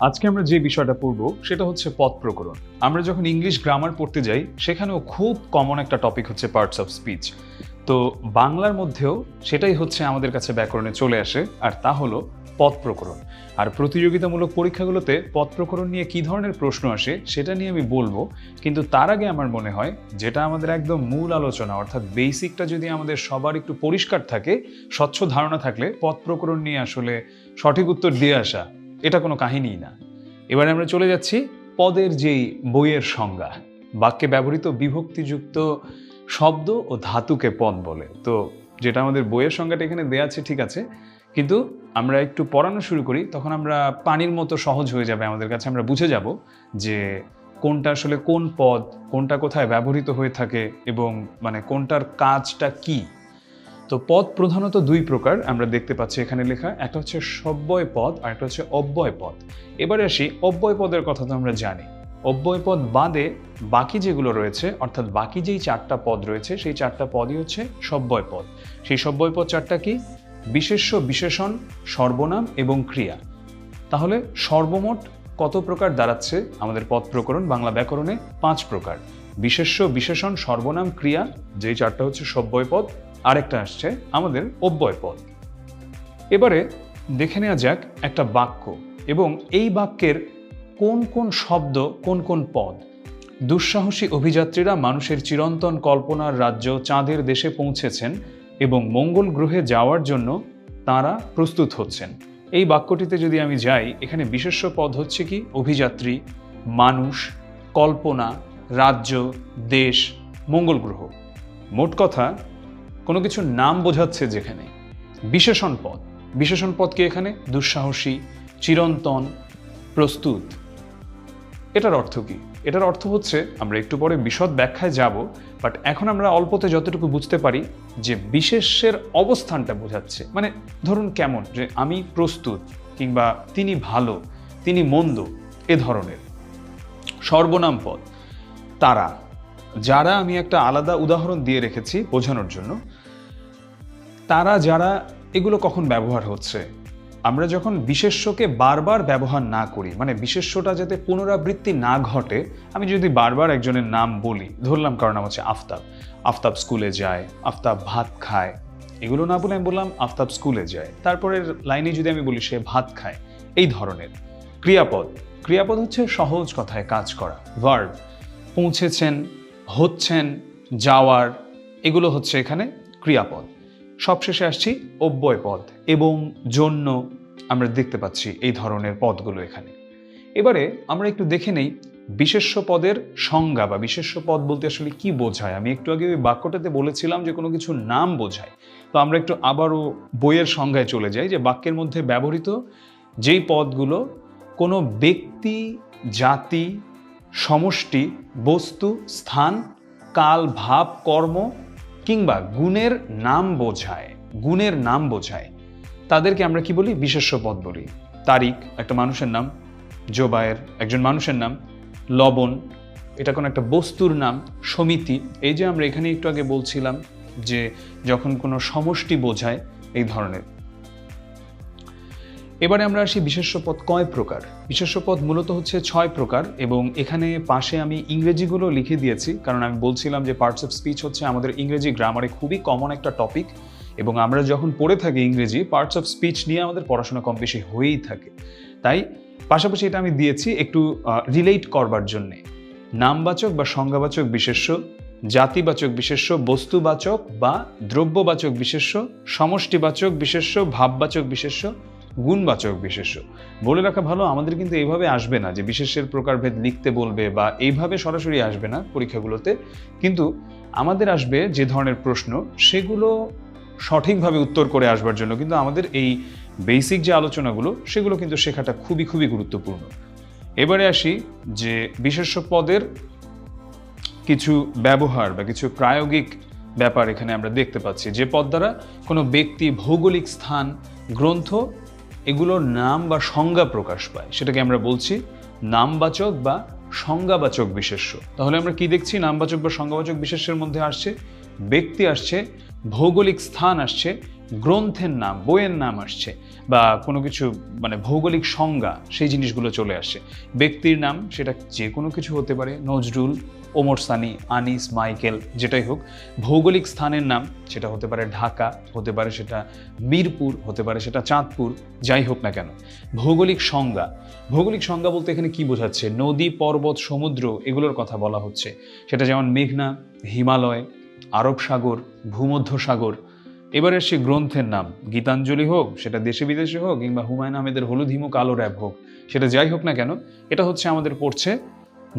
আজকে আমরা যে বিষয়টা পড়ব সেটা হচ্ছে পদ প্রকরণ। আমরা যখন ইংলিশ গ্রামার পড়তে যাই সেখানেও খুব কমন একটা টপিক হচ্ছে পার্টস অফ স্পিচ। তো বাংলার মধ্যেও সেটাই হচ্ছে আমাদের কাছে ব্যাকরণে চলে আসে, আর তা হলো পদ প্রকরণ। আর প্রতিযোগিতামূলক পরীক্ষাগুলোতে পদ প্রকরণ নিয়ে কী ধরনের প্রশ্ন আসে সেটা নিয়ে আমি বলবো, কিন্তু তার আগে আমার মনে হয় যেটা আমাদের একদম মূল আলোচনা, অর্থাৎ বেসিকটা যদি আমাদের সবার একটু পরিষ্কার থাকে, স্বচ্ছ ধারণা থাকলে পদ প্রকরণ নিয়ে আসলে সঠিক উত্তর দিয়ে আসা এটা কোনো কাহিনীই না। এবারে আমরা চলে যাচ্ছি পদের যেই বইয়ের সংজ্ঞা। বাক্যে ব্যবহৃত বিভক্তিযুক্ত শব্দ ও ধাতুকে পদ বলে। তো যেটা আমাদের বইয়ের সংজ্ঞাটা এখানে দেয়া আছে ঠিক আছে, কিন্তু আমরা একটু পড়ানো শুরু করি, তখন আমরা পানির মতো সহজ হয়ে যাবে আমাদের কাছে। আমরা বুঝে যাব যে কোনটা আসলে কোন পদ, কোনটা কোথায় ব্যবহৃত হয়ে থাকে এবং মানে কোনটার কাজটা কি। তো পদ প্রধানত দুই প্রকার আমরা দেখতে পাচ্ছি এখানে লেখা, একটা হচ্ছে সব্যয় পদ আর একটা হচ্ছে অব্যয় পদ। এবারে আসি অব্যয় পদের কথা। তো আমরা জানি অব্যয় পদ বাদে বাকি যেগুলো রয়েছে, অর্থাৎ বাকি যেই চারটা পদ রয়েছে সেই চারটা পদই হচ্ছে সব্যয় পদ। সেই সব্যয় পদ চারটা কি? বিশেষ্য, বিশেষণ, সর্বনাম এবং ক্রিয়া। তাহলে সর্বমোট কত প্রকার দাঁড়াচ্ছে আমাদের পদ প্রকরণ বাংলা ব্যাকরণে? 5 প্রকার। বিশেষ্য, বিশেষণ, সর্বনাম, ক্রিয়া, যেই চারটা হচ্ছে সব্যয় পদ, আরেকটা আসছে আমাদের অব্যয় পদ। এবারে দেখে নেওয়া যাক একটা বাক্য এবং এই বাক্যের কোন কোন শব্দ কোন কোন পদ। দুঃসাহসী অভিযাত্রীরা মানুষের চিরন্তন কল্পনার রাজ্য চাঁদের দেশে পৌঁছেছেন এবং মঙ্গল গ্রহে যাওয়ার জন্য তাঁরা প্রস্তুত হচ্ছেন। এই বাক্যটিতে যদি আমি যাই, এখানে বিশেষ্য পদ হচ্ছে কি? অভিযাত্রী, মানুষ, কল্পনা, রাজ্য, দেশ, মঙ্গল গ্রহ। মোট কথা কোনো কিছুর নাম বোঝাচ্ছে যেখানে। বিশেষণ পদ, বিশেষণ পদ কি এখানে? দুঃসাহসী, চিরন্তন, প্রস্তুত। এটার অর্থ কি? এটার অর্থ হচ্ছে, আমরা একটু পরে বিশদ ব্যাখ্যায় যাব, বাট এখন আমরা অল্পতে যতটুকু বুঝতে পারি যে বিশেষ্যের অবস্থানটা বোঝাচ্ছে। মানে ধরুন কেমন, যে আমি প্রস্তুত, কিংবা তিনি ভালো, তিনি মন্দ, এ ধরনের। সর্বনাম পদ তারা, যারা, আমি একটা আলাদা উদাহরণ দিয়ে রেখেছি বোঝানোর জন্য। তারা, যারা, এগুলো কখন ব্যবহার হচ্ছে? আমরা যখন বিশেষ্যকে বারবার ব্যবহার না করি, মানে বিশেষ্যটা যাতে পুনরাবৃত্তি না ঘটে। আমি যদি বারবার একজনের নাম বলি, ধরলাম কারণ নাম হচ্ছে আফতাব, আফতাব স্কুলে যায়, আফতাব ভাত খায়, এগুলো না বলে আমি বললাম আফতাব স্কুলে যায়, তারপরের লাইনে যদি আমি বলি সে ভাত খায়, এই ধরনের। ক্রিয়াপদ, ক্রিয়াপদ হচ্ছে সহজ কথায় কাজ করা। ভার্ব, পৌঁছেছেন, হচ্ছেন, যাওয়ার, এগুলো হচ্ছে এখানে ক্রিয়াপদ। সবশেষে আসছি অব্যয় পদ এবং জন্য। আমরা দেখতে পাচ্ছি এই ধরনের পদগুলো এখানে। এবারে আমরা একটু দেখে নেই বিশেষ্য পদের সংজ্ঞা, বা বিশেষ্য পদ বলতে আসলে কি বোঝায়। আমি একটু আগে ওই বাক্যটাতে বলেছিলাম যে কোনো কিছুর নাম বোঝায়। তো আমরা একটু আবারও বইয়ের সংজ্ঞায় চলে যাই, যে বাক্যের মধ্যে ব্যবহৃত যেই পদগুলো কোনো ব্যক্তি, জাতি, সমষ্টি, বস্তু, স্থান, কাল, ভাব, কর্ম কিংবা গুণের নাম বোঝায়, গুণের নাম বোঝায়, তাদেরকে আমরা কি বলি? বিশেষ্য পদ বলি। তারিক একটা মানুষের নাম, জোবায়ের একজন মানুষের নাম, লবণ এটা কোনো একটা বস্তুর নাম, সমিতি, এই যে আমরা এখানে একটু আগে বলছিলাম যে যখন কোনো সমষ্টি বোঝায়, এই ধরনের। এবারে আমরা আসি বিশেষ্য পদ কয় প্রকার। বিশেষ্য পদ মূলত হচ্ছে 6 প্রকার, এবং এখানে পাশে আমি ইংরেজিগুলো লিখে দিয়েছি, কারণ আমি বলছিলাম যে পার্টস অফ স্পিচ হচ্ছে আমাদের ইংরেজি গ্রামারে খুবই কমন একটা টপিক, এবং আমরা যখন পড়ে থাকি ইংরেজি, পার্টস অফ স্পিচ নিয়ে আমাদের পড়াশোনা কম বেশি হয়েই থাকে। তাই পাশাপাশি এটা আমি দিয়েছি একটু রিলেট করবার জন্যে। নামবাচক বা সংজ্ঞাবাচক বিশেষ্য, জাতিবাচক বিশেষ্য, বস্তুবাচক বা দ্রব্যবাচক বিশেষ্য, সমষ্টিবাচক বিশেষ্য, ভাববাচক বিশেষ্য, গুণবাচক বিশেষ্য। বলে রাখা ভালো, আমাদের কিন্তু এইভাবে আসবে না যে বিশেষ্যের প্রকারভেদ লিখতে বলবে, বা এইভাবে সরাসরি আসবে না পরীক্ষাগুলোতে, কিন্তু আমাদের আসবে যে ধরনের প্রশ্ন সেগুলো সঠিকভাবে উত্তর করে আসবার জন্য কিন্তু আমাদের এই বেসিক যে আলোচনাগুলো সেগুলো কিন্তু শেখাটা খুবই খুবই গুরুত্বপূর্ণ। এবারে আসি যে বিশেষ্য পদের কিছু ব্যবহার বা কিছু প্রায়োগিক ব্যাপার এখানে আমরা দেখতে পাচ্ছি, যে পদ দ্বারা কোনো ব্যক্তি, ভৌগোলিক স্থান, গ্রন্থ, এগুলোর নাম বা সংজ্ঞা প্রকাশ পায়, সেটাকে আমরা বলছি নামবাচক বা সংজ্ঞাবাচক বিশেষ্য। তাহলে আমরা কি দেখছি? নামবাচক বা সংজ্ঞাবাচক বিশেষ্যের মধ্যে আসছে ব্যক্তি, আসছে ভৌগোলিক স্থান, আসছে গ্রন্থের নাম, বইয়ের নাম আসছে, বা কোনো কিছু মানে ভৌগোলিক সংজ্ঞা, সেই জিনিসগুলো চলে আসছে। ব্যক্তির নাম সেটা যে কোনো কিছু হতে পারে, নজরুল, ওমর সানি, আনিস, মাইকেল, যেটাই হোক। ভৌগোলিক স্থানের নাম সেটা হতে পারে ঢাকা, হতে পারে সেটা মিরপুর, হতে পারে সেটা চাঁদপুর, যাই হোক না কেন। ভৌগোলিক সংজ্ঞা, ভৌগোলিক সংজ্ঞা বলতে এখানে কি বোঝাচ্ছে? নদী, পর্বত, সমুদ্র এগুলোর কথা বলা হচ্ছে। সেটা যেমন মেঘনা, হিমালয়, আরব সাগর, ভূমধ্য সাগর। এবারে সে গ্রন্থের নাম, গীতাঞ্জলি হোক, সেটা দেশে বিদেশে হোক, কিংবা হুমায়ুন আহমেদের হলুদ হিমু কালো র‍্যাব হোক, সেটা যাই হোক না কেন, এটা হচ্ছে আমাদের পড়ছে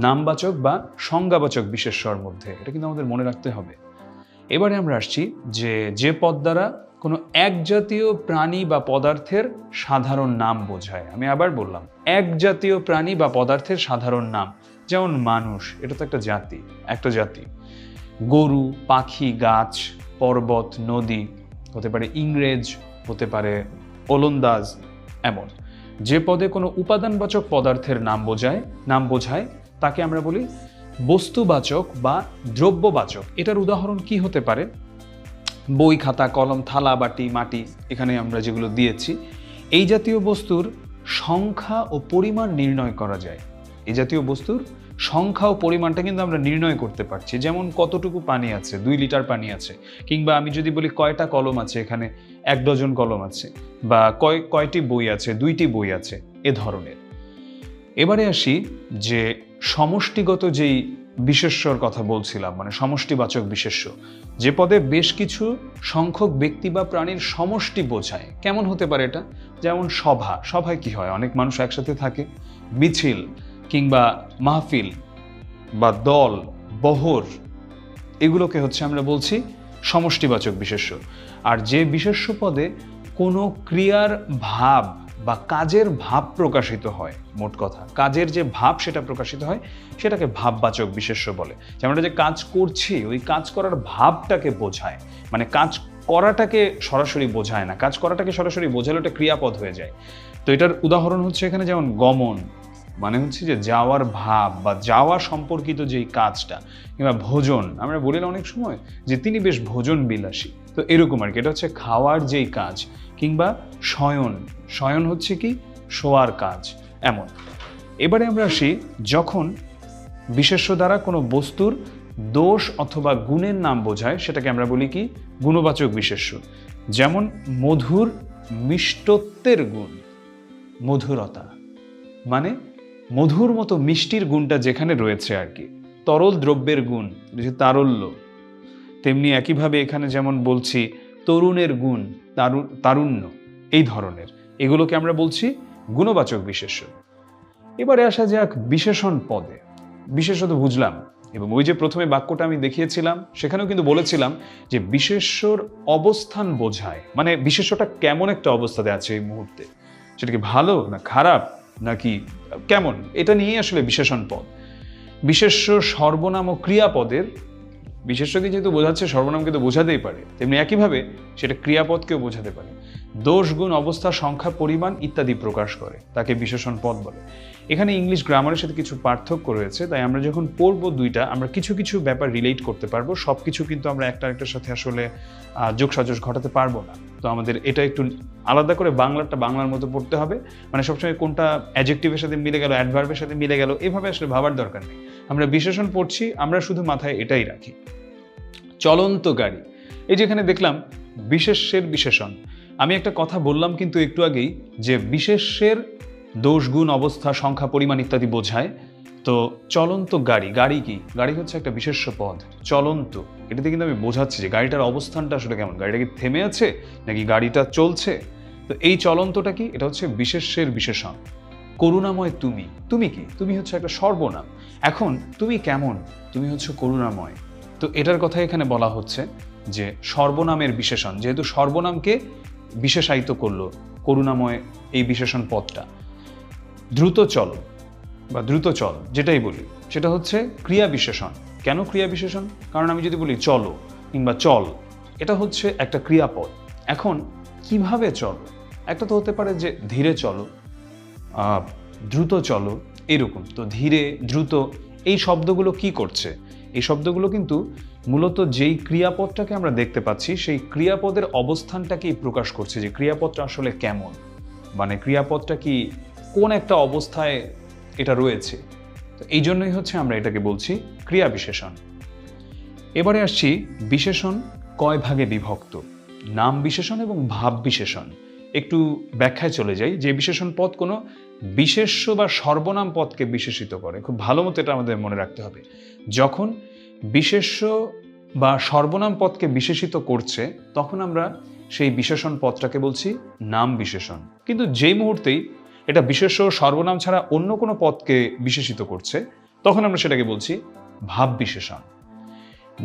নামবাচক বা সংজ্ঞাবাচক বিশেষ্যর মধ্যে। এটা কিন্তু আমাদের মনে রাখতে হবে। এবারে আমরা আসছি যে পদ দ্বারা কোনো এক জাতীয় প্রাণী বা পদার্থের সাধারণ নাম বোঝায়। আমি আবার বললাম, এক জাতীয় প্রাণী বা পদার্থের সাধারণ নাম। যেমন মানুষ, এটা তো একটা জাতি। গরু, পাখি, গাছ, পর্বত, নদী, হতে পারে ইংরেজ, হতে পারে ওলন্দাজ। এমন যে পদে কোনো উপাদানবাচক পদার্থের নাম বোঝায় তাকে আমরা বলি বস্তুবাচক বা দ্রব্যবাচক। এটার উদাহরণ কি হতে পারে? বই, খাতা, কলম, থালা, বাটি, মাটি, এখানে আমরা যেগুলো দিয়েছি, এই জাতীয় বস্তুর সংখ্যা ও পরিমাণ নির্ণয় করা যায়। এই জাতীয় বস্তুর সংখ্যা ও পরিমাণটা কিন্তু আমরা নির্ণয় করতে পারছি। যেমন কতটুকু পানি আছে, 2 লিটার পানি আছে, কিংবা আমি যদি বলি কয়টা কলম আছে, এখানে 1 ডজন কলম আছে, বা কয়টি বই আছে, 2টি বই আছে, এ ধরনের। এবারে আসি যে সমষ্টিগত যেই বিশেষ্যর কথা বলছিলাম, মানে সমষ্টিবাচক বিশেষ্য, যে পদে বেশ কিছু সংখ্যক ব্যক্তি বা প্রাণীর সমষ্টি বোঝায়। কেমন হতে পারে এটা? যেমন সভায় কি হয়? অনেক মানুষ একসাথে থাকে। মিছিল কিংবা মাহফিল বা দল, বহর, এগুলোকে হচ্ছে আমরা বলছি সমষ্টিবাচক বিশেষ্য। আর যে বিশেষ্য পদে কোনো ক্রিয়ার ভাব বা কাজের ভাব প্রকাশিত হয়, মোট কথা কাজের যে ভাব সেটা প্রকাশিত হয়, সেটাকে ভাববাচক বিশেষ্য বলে। যেমন যে কাজ করছি, ওই কাজ করার ভাবটাকে বোঝায়, মানে কাজ করাটাকে সরাসরি বোঝায় না। কাজ করাটাকে সরাসরি বোঝালে ওটা ক্রিয়াপদ হয়ে যায়। তো এটার উদাহরণ হচ্ছে এখানে যেমন গমন, মানে হচ্ছে যে যাওয়ার ভাব বা যাওয়া সম্পর্কিত যেই কাজটা, কিংবা ভোজন, আমরা বলি না অনেক সময় যে তিনি বেশ ভোজন বিলাসী, তো এরকম আর কি। এটা হচ্ছে খাওয়ার যেই কাজ। কিংবা শয়ন হচ্ছে কি? শোয়ার কাজ। এমন। এবারে আমরা আসি, যখন বিশেষ্য দ্বারা কোনো বস্তুর দোষ অথবা গুণের নাম বোঝায়, সেটাকে আমরা বলি কি? গুণবাচক বিশেষ্য। যেমন মধুর মিষ্টত্বের গুণ, মধুরতা, মানে মধুর মতো মিষ্টির গুণটা যেখানে রয়েছে আর কি। তরল দ্রব্যের গুণ, তারল্য। তেমনি একইভাবে এখানে যেমন বলছি তরুণের গুণ, তারুণ্য, এই ধরনের, এগুলোকে আমরা বলছি গুণবাচক বিশেষ্য। এবারে আসা যাক বিশেষণ পদে। বিশেষ্য তো বুঝলাম, এবং ওই যে প্রথমে বাক্যটা আমি দেখিয়েছিলাম সেখানেও কিন্তু বলেছিলাম যে বিশেষ্যর অবস্থান বোঝায়, মানে বিশেষ্যটা কেমন একটা অবস্থাতে আছে এই মুহূর্তে, সেটা কি ভালো না খারাপ নাকি কেমন, এটা নিয়েই আসলে বিশেষণ পদ। বিশেষ্য সর্বনাম ও ক্রিয়াপদের, বিশেষ্যকে যেহেতু বোঝাচ্ছে সর্বনামকে তো বোঝাতেই পারে, তেমনি একইভাবে সেটা ক্রিয়াপদকেও বোঝাতে পারে। দোষ, গুণ, অবস্থা, সংখ্যা, পরিমাণ ইত্যাদি প্রকাশ করে, তাকে বিশেষণ পদ বলে। এখানে ইংলিশ গ্রামারের সাথে কিছু পার্থক্য রয়েছে, তাই আমরা যখন পড়বো দুইটা, আমরা কিছু কিছু ব্যাপার রিলেট করতে পারবো। সব কিছু কিন্তু আমরা একটা আরেকটার সাথে আসলে যোগসাজশ ঘটাতে পারবো না। তো আমাদের এটা একটু আলাদা করে বাংলাটা বাংলার মতো পড়তে হবে, মানে সবসময় কোনটা অ্যাডজেক্টিভের সাথে মিলে গেল, অ্যাডভার্বের সাথে মিলে গেল, এভাবে আসলে ভাবার দরকার নেই। আমরা বিশেষণ পড়ছি, আমরা শুধু মাথায় এটাই রাখি। চলন্ত গাড়ি, এই যেখানে দেখলাম বিশেষ্যের বিশেষণ। আমি একটা কথা বললাম কিন্তু একটু আগেই, যে বিশেষ্যের দোষ, গুণ, অবস্থা, সংখ্যা, পরিমাণ ইত্যাদি বোঝায়। তো চলন্ত গাড়ি, গাড়ি কি? গাড়ি হচ্ছে একটা বিশেষ্য পদ, চলন্ত। এটাতে কিন্তু আমি বোঝাচ্ছি যে গাড়িটার অবস্থানটা আসলে কেমন, গাড়িটা কি থেমে আছে নাকি গাড়িটা চলছে। তো এই চলন্তটা কি? এটা হচ্ছে বিশেষ্যের বিশেষণ। করুণাময় তুমি, তুমি কি? তুমি হচ্ছে একটা সর্বনাম। এখন তুমি কেমন? তুমি হচ্ছে করুণাময়। তো এটার কথা এখানে বলা হচ্ছে যে সর্বনামের বিশেষণ, যেহেতু সর্বনামকে বিশেষায়িত করলো করুণাময় এই বিশেষণ পদটা। দ্রুত চল বা দ্রুত চল, যেটাই বলি সেটা হচ্ছে ক্রিয়া বিশেষণ। কেন ক্রিয়া বিশেষণ? কারণ আমি যদি বলি চলো কিংবা চল, এটা হচ্ছে একটা ক্রিয়াপদ। এখন কিভাবে চলো? একটা তো হতে পারে যে ধীরে চলো, দ্রুত চলো, এরকম। তো ধীরে, দ্রুত, এই শব্দগুলো কি করছে? এই শব্দগুলো কিন্তু মূলত যেই ক্রিয়াপদটাকে আমরা দেখতে পাচ্ছি সেই ক্রিয়াপদের অবস্থানটাকেই প্রকাশ করছে, যে ক্রিয়াপদটা আসলে কেমন, মানে ক্রিয়াপদটা কি কোন একটা অবস্থায় এটা রয়েছে। তো এই জন্যই হচ্ছে আমরা এটাকে বলছি ক্রিয়া বিশেষণ। এবারে আসছি বিশেষণ কয় ভাগে বিভক্ত, নাম বিশেষণ এবং ভাব বিশেষণ। একটু ব্যাখ্যায় চলে যাই। যে বিশেষণ পদ কোনো বিশেষ্য বা সর্বনাম পদকে বিশেষিত করে, খুব ভালো মতো এটা আমাদের মনে রাখতে হবে। যখন বিশেষ্য বা সর্বনাম পদকে বিশেষিত করছে তখন আমরা সেই বিশেষণ পদটাকে বলছি নাম বিশেষণ। কিন্তু যেই মুহূর্তেই এটা বিশেষ্য সর্বনাম ছাড়া অন্য কোনো পদকে বিশেষিত করছে তখন আমরা সেটাকে বলছি ভাব বিশেষণ।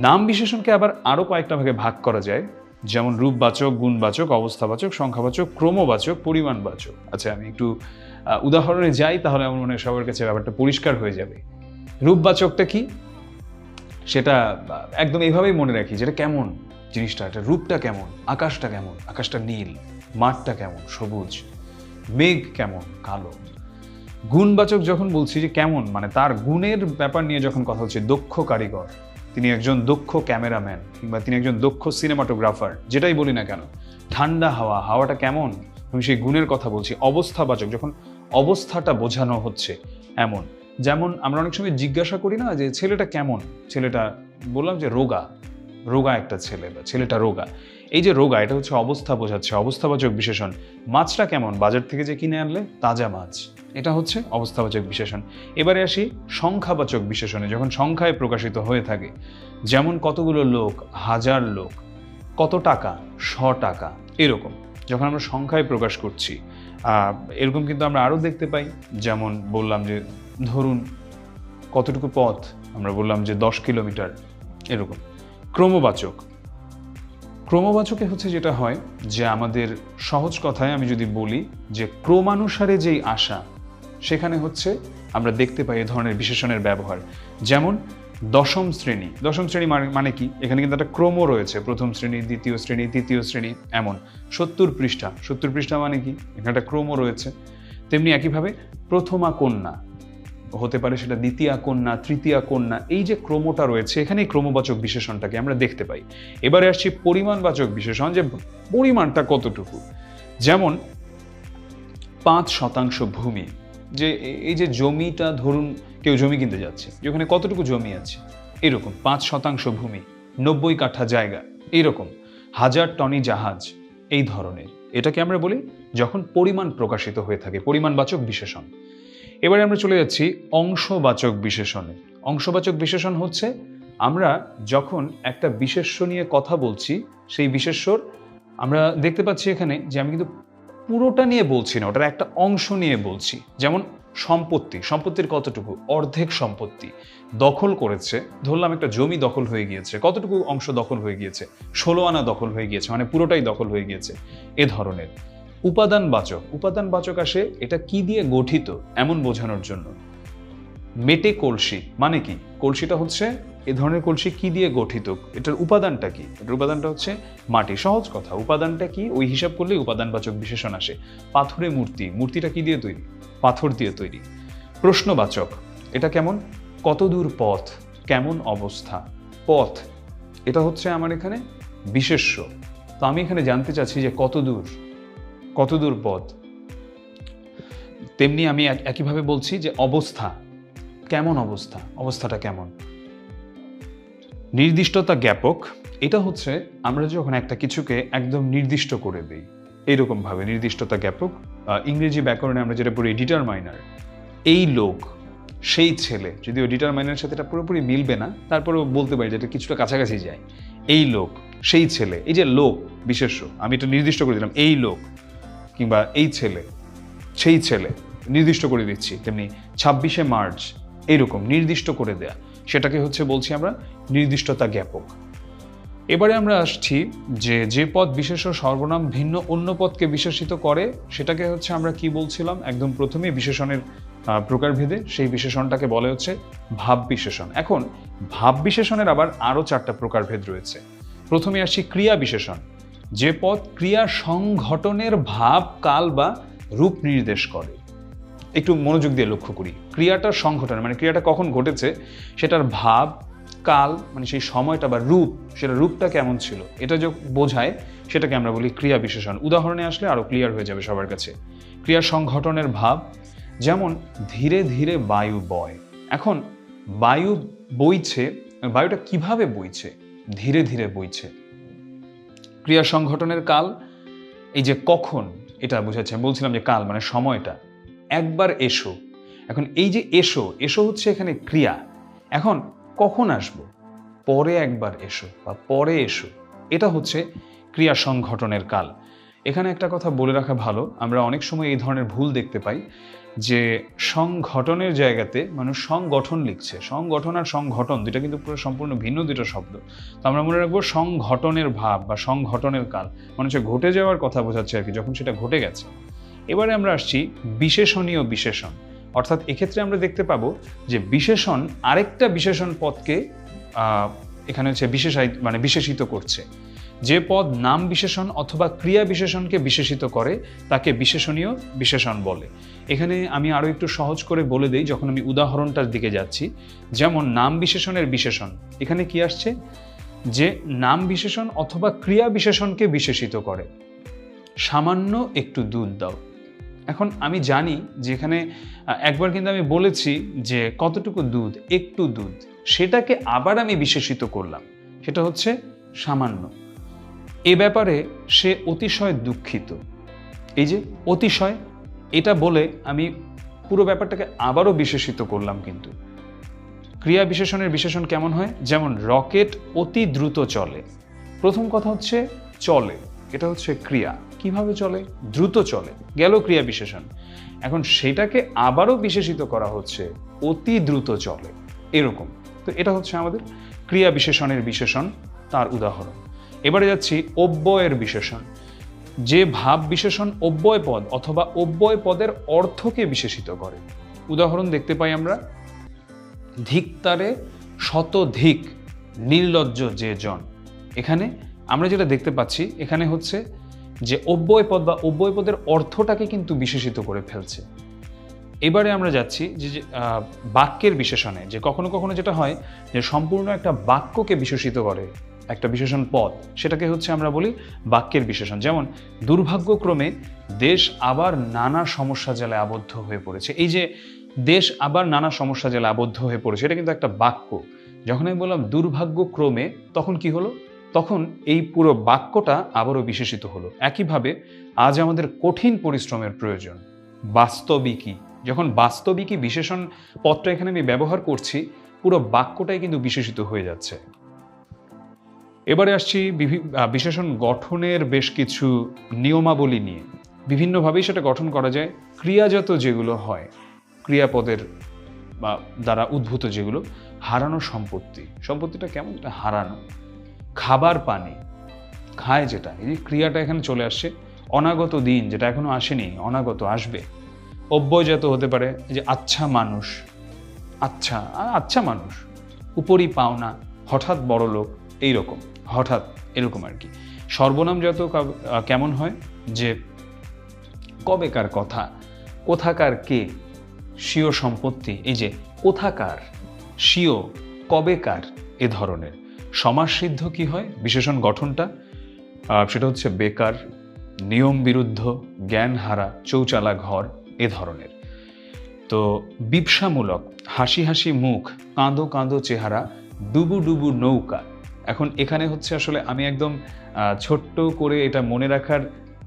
নাম বিশেষণকে আবার আরো কয়েকটা ভাগে ভাগ করা যায়, যেমন রূপবাচক, গুণবাচক, অবস্থাবাচক, সংখ্যাবাচক, ক্রমবাচক, পরিমাণবাচক। আচ্ছা, আমি একটু উদাহরণে যাই, তাহলে আমার মনে হয় সবার কাছে ব্যাপারটা পরিষ্কার হয়ে যাবে। রূপবাচকটা কি সেটা একদম এইভাবেই মনে রাখি, যেটা কেমন জিনিসটা, এটা রূপটা কেমন, আকাশটা কেমন, আকাশটা নীল, মাঠটা কেমন সবুজ, মেঘ কেমন কালো। গুণবাচক যখন বলছি যে কেমন, মানে তার গুণের ব্যাপার নিয়ে যখন কথা হচ্ছে, দক্ষ কারিগর, তিনি একজন দক্ষ ক্যামেরাম্যান, কিংবা তিনি একজন দক্ষ সিনেমাটোগ্রাফার, যেটাই বলি না কেন। ঠান্ডা হাওয়া, হাওয়াটা কেমন, আমি সেই গুণের কথা বলছি। অবস্থাবাচক যখন অবস্থাটা বোঝানো হচ্ছে এমন, যেমন আমরা অনেক সময় জিজ্ঞাসা করি না যে ছেলেটা কেমন, ছেলেটা বললাম যে রোগা, রোগা একটা ছেলে বা ছেলেটা রোগা, এই যে রোগা এটা হচ্ছে অবস্থা বোঝাচ্ছে, অবস্থাবাচক বিশেষণ। মাছটা কেমন, বাজার থেকে যে কিনে আনলে তাজা মাছ, এটা হচ্ছে অবস্থাবাচক বিশেষণ। এবারে আসি সংখ্যাবাচক বিশেষণে, যখন সংখ্যায় প্রকাশিত হয়ে থাকে, যেমন কতগুলো লোক, হাজার লোক, কত টাকা, 100 টাকা, এরকম যখন আমরা সংখ্যায় প্রকাশ করছি। এরকম কিন্তু আমরা আরও দেখতে পাই, যেমন বললাম যে ধরুন কতটুকু পথ, আমরা বললাম যে 10 কিলোমিটার, এরকম। ক্রমবাচক, ক্রমবাচকে হচ্ছে যেটা হয় যে আমাদের সহজ কথায় আমি যদি বলি যে ক্রমানুসারে যেই আসা, সেখানে হচ্ছে আমরা দেখতে পাই এ ধরনের বিশেষণের ব্যবহার। যেমন দশম শ্রেণী, দশম শ্রেণী মানে কি, এখানে কিন্তু একটা ক্রম রয়েছে, প্রথম শ্রেণী, দ্বিতীয় শ্রেণী, তৃতীয় শ্রেণী, এমন। 70 পৃষ্ঠা, 70 পৃষ্ঠা মানে কি, এখানে একটা ক্রম রয়েছে। তেমনি একইভাবে প্রথমা কন্যা হতে পারে, সেটা দ্বিতীয়া কন্যা, তৃতীয়া কন্যা, এই যে ক্রমটা রয়েছে এখানে ক্রমবাচক বিশেষণটাকে আমরা দেখতে পাই। এবারে আসছি পরিমাণবাচক বিশেষণ, যে পরিমাণটা কতটুকু। যেমন 5% ভূমি, যে এই যে জমিটা, ধরুন কেউ জমি কিনতে যাচ্ছে, যেখানে কতটুকু জমি আছে, এরকম 5% ভূমি, 90 কাঠা জায়গা, এরকম 1000 টনি জাহাজ, এই ধরনের। এটাকে আমরা বলি যখন পরিমাণ প্রকাশিত হয়ে থাকে, পরিমাণবাচক বিশেষণ। এবারে আমরা চলে যাচ্ছি অংশবাচক বিশেষণে। অংশবাচক বিশেষণ হচ্ছে আমরা যখন একটা বিশেষ্য নিয়ে কথা বলছি, সেই বিশেষ্যর আমরা দেখতে পাচ্ছি এখানে যে আমি কিন্তু পুরোটা নিয়ে বলছি না, ওটার একটা অংশ নিয়ে বলছি। যেমন সম্পত্তি, সম্পত্তির কতটুকু, অর্ধেক সম্পত্তি দখল করেছে, ধরলাম একটা জমি দখল হয়ে গিয়েছে, কতটুকু অংশ দখল হয়ে গিয়েছে, 16 আনা দখল হয়ে গিয়েছে, মানে পুরোটাই দখল হয়ে গিয়েছে, এ ধরনের। উপাদানবাচক, উপাদানবাচক আসে এটা কি দিয়ে গঠিত এমন বোঝানোর জন্য। মেটে কলসি মানে কি, কলসিটা হচ্ছে এ ধরনের কলসি কি দিয়ে গঠিত, এটার উপাদানটা কি, এটার উপাদানটা হচ্ছে মাটি। সহজ কথা, উপাদানটা কি ওই হিসাব করলে উপাদানবাচক বিশেষণ আসে। পাথরে মূর্তি, মূর্তিটা কি দিয়ে তৈরি, পাথর দিয়ে তৈরি। প্রশ্নবাচক, এটা কেমন, কত দূর পথ, কেমন অবস্থা। পথ এটা হচ্ছে আমার এখানে বিশেষ্য, তো আমি এখানে জানতে চাচ্ছি যে কত দূর, কত দূর পথ। তেমনি আমি একইভাবে বলছি যে অবস্থা, কেমন অবস্থা, অবস্থাটা কেমন। নির্দিষ্টতা জ্ঞাপক, এটা হচ্ছে আমরা যখন একটা কিছুকে একদম নির্দিষ্ট করে দিই, এইরকম ভাবে নির্দিষ্টতা জ্ঞাপক। ইংরেজি ব্যাকরণে আমরা যেটা পড়ি ডিটারমাইনার, এই লোক, সেই ছেলে, যদিও ডিটারমাইনারের সাথে এটা পুরোপুরি মিলবে না, তারপরেও বলতে পারি যেটা কিছুটা কাছাকাছি যায়। এই লোক, সেই ছেলে, এই যে লোক বিশেষ্য, আমি এটা নির্দিষ্ট করে দিলাম, এই লোক কিংবা এই ছেলে, সেই ছেলে, নির্দিষ্ট করে দিচ্ছি। তেমনি 26শে মার্চ, এইরকম নির্দিষ্ট করে দেয়া, সেটাকে হচ্ছে বলছি আমরা নির্দিষ্টতা জ্ঞাপক। এবারে আমরা আসছি যে পদ বিশেষ্য সর্বনাম ভিন্ন অন্য পদকে বিশেষিত করে, সেটাকে হচ্ছে আমরা কি বলছিলাম একদম প্রথমে বিশেষণের প্রকারভেদে, সেই বিশেষণটাকে বলে হচ্ছে ভাব বিশেষণ। এখন ভাব বিশেষণের আবার আরো 4টা প্রকারভেদ রয়েছে। প্রথমে আসছি ক্রিয়া বিশেষণ, যে পদ ক্রিয়া সংঘটনের ভাব, কাল বা রূপ নির্দেশ করে। একটু মনোযোগ দিয়ে লক্ষ্য করি, ক্রিয়াটার সংঘটন মানে ক্রিয়াটা কখন ঘটেছে সেটার ভাব, কাল মানে সেই সময়টা বা রূপ, সেটা রূপটা কেমন ছিল এটা যে বোঝায় সেটাকে আমরা বলি ক্রিয়া বিশেষণ। উদাহরণে আসলে আরো ক্লিয়ার হয়ে যাবে সবার কাছে। ক্রিয়া সংঘটনের ভাব, যেমন ধীরে ধীরে বায়ু বয়। এখন বায়ু বইছে, বায়ুটা কিভাবে বইছে? ধীরে ধীরে বইছে। ক্রিয়া সংঘটনের কাল, এই যে কখন, এটা বোঝাচ্ছে। আমি বলছিলাম যে কাল মানে সময়টা। একবার এসো, এখন এই যে এসো, এসো হচ্ছে এখানে ক্রিয়া। এখন কখন আসবো? পরে একবার এসো বা পরে এসো, এটা হচ্ছে ক্রিয়া সংঘটনের কাল। এখানে একটা কথা বলে রাখা ভালো, আমরা অনেক সময় এই ধরনের ভুল দেখতে পাই যে সংঘটনের জায়গাতে মানুষ সংগঠন লিখছে। সংগঠন আর সংঘটন দুইটা কিন্তু পুরো সম্পূর্ণ ভিন্ন দুটো শব্দ। তো আমরা মনে রাখবো সংঘটনের ভাব বা সংঘটনের কাল মানে হচ্ছে ঘটে যাওয়ার কথা বোঝাচ্ছে আর কি, যখন সেটা ঘটে গেছে। এবারে আমরা আসছি বিশেষণীয় বিশেষণ, অর্থাৎ এক্ষেত্রে আমরা দেখতে পাবো যে বিশেষণ আরেকটা বিশেষণ পদকে এখানে হচ্ছে বিশেষিত করছে। যে পদ নাম বিশেষণ অথবা ক্রিয়া বিশেষণকে বিশেষিত করে তাকে বিশেষণীয় বিশেষণ বলে। এখানে আমি আরো একটু সহজ করে বলে দেই যখন আমি উদাহরণটার দিকে যাচ্ছি। যেমন নাম বিশেষণের বিশেষণ, এখানে কি আসছে? যে নাম বিশেষণ অথবা ক্রিয়া বিশেষণকে বিশেষিত করে। সামান্য একটু দুধ দাও। এখন আমি জানি যে এখানে একবার কিন্তু আমি বলেছি যে কতটুকু দুধ, একটু দুধ, সেটাকে আবার আমি বিশেষিত করলাম, সেটা হচ্ছে সামান্য। এ ব্যাপারে সে অতিশয় দুঃখিত। এই যে অতিশয়, এটা বলে আমি পুরো ব্যাপারটাকে আবারও বিশেষিত করলাম। কিন্তু ক্রিয়া বিশেষণের বিশেষণ কেমন হয়? যেমন রকেট অতি দ্রুত চলে। প্রথম কথা হচ্ছে চলে, এটা হচ্ছে ক্রিয়া। কিভাবে চলে? দ্রুত চলে, গেল ক্রিয়া বিশেষণ। এখন সেটাকে আবারও বিশেষিত করা হচ্ছে অতি দ্রুত চলে, এরকম। তো এটা হচ্ছে আমাদের ক্রিয়া বিশেষণের বিশেষণ, তার উদাহরণ। এবারে যাচ্ছি অব্যয়ের বিশেষণ। যে ভাব বিশেষণ অব্যয় পদ অথবা অব্যয় পদের অর্থকে বিশেষিত করে। উদাহরণ দেখতে পাই আমরা, ধিক্তারে শতধিক নির্লজ্জ যে জন। এখানে আমরা যেটা দেখতে পাচ্ছি, এখানে হচ্ছে যে অব্যয় পদ বা অব্যয় পদের অর্থটাকে কিন্তু বিশেষিত করে ফেলছে। এবারে আমরা যাচ্ছি যে বাক্যের বিশেষণে, যে কখনো কখনো যেটা হয় যে সম্পূর্ণ একটা বাক্যকে বিশেষিত করে একটা বিশেষণ পদ, সেটাকে হচ্ছে আমরা বলি বাক্যের বিশেষণ। যেমন দুর্ভাগ্যক্রমে দেশ আবার নানা সমস্যা জালে আবদ্ধ হয়ে পড়েছে। এই যে দেশ আবার নানা সমস্যা জালে আবদ্ধ হয়ে পড়েছে, এটা কিন্তু একটা বাক্য। যখন আমি বললাম দুর্ভাগ্যক্রমে, তখন কি হলো? তখন এই পুরো বাক্যটা আবারও বিশেষিত হলো। একইভাবে আজ আমাদের কঠিন পরিশ্রমের প্রয়োজন। বাস্তবিকই, যখন বাস্তবিকই বিশেষণ পদটা এখানে আমি ব্যবহার করছি, পুরো বাক্যটাই কিন্তু বিশেষিত হয়ে যাচ্ছে। এবারে আসছি বিশেষণ গঠনের বেশ কিছু নিয়মাবলী নিয়ে। বিভিন্নভাবেই সেটা গঠন করা যায়। ক্রিয়াজাত যেগুলো হয়, ক্রিয়াপদের বা দ্বারা উদ্ভূত যেগুলো, হারানো সম্পত্তি, সম্পত্তিটা কেমন? এটা হারানো। খাবার পানি, খায় যেটা, এই যে ক্রিয়াটা এখানে চলে আসছে। অনাগত দিন, যেটা এখনো আসেনি, অনাগত আসবে। অব্যয়জাত হতে পারে, এই যে আচ্ছা মানুষ, আচ্ছা আচ্ছা মানুষ, উপরি পাওনা, হঠাৎ বড় লোক, এইরকম, হঠাৎ এরকম আর কি। সর্বনামজাত কেমন হয়? যে কবেকার কথা, কোথাকার কে, স্বীয় সম্পত্তি, এই যে কোথাকার, স্বীয়, কবেকার, এ ধরনের। সমাসসিদ্ধ কি হয় বিশেষণ গঠনটা? সেটা হচ্ছে বেকার, নিয়ম বিরুদ্ধ, জ্ঞান হারা, চৌচালা ঘর, এ ধরনের। তো বিপসামূলক, হাসি হাসি মুখ, কাঁদো কাঁদো চেহারা, ডুবু ডুবু নৌকা। এখন এখানে হচ্ছে আসলে আমি একদম ছোট্ট করে এটা মনে রাখার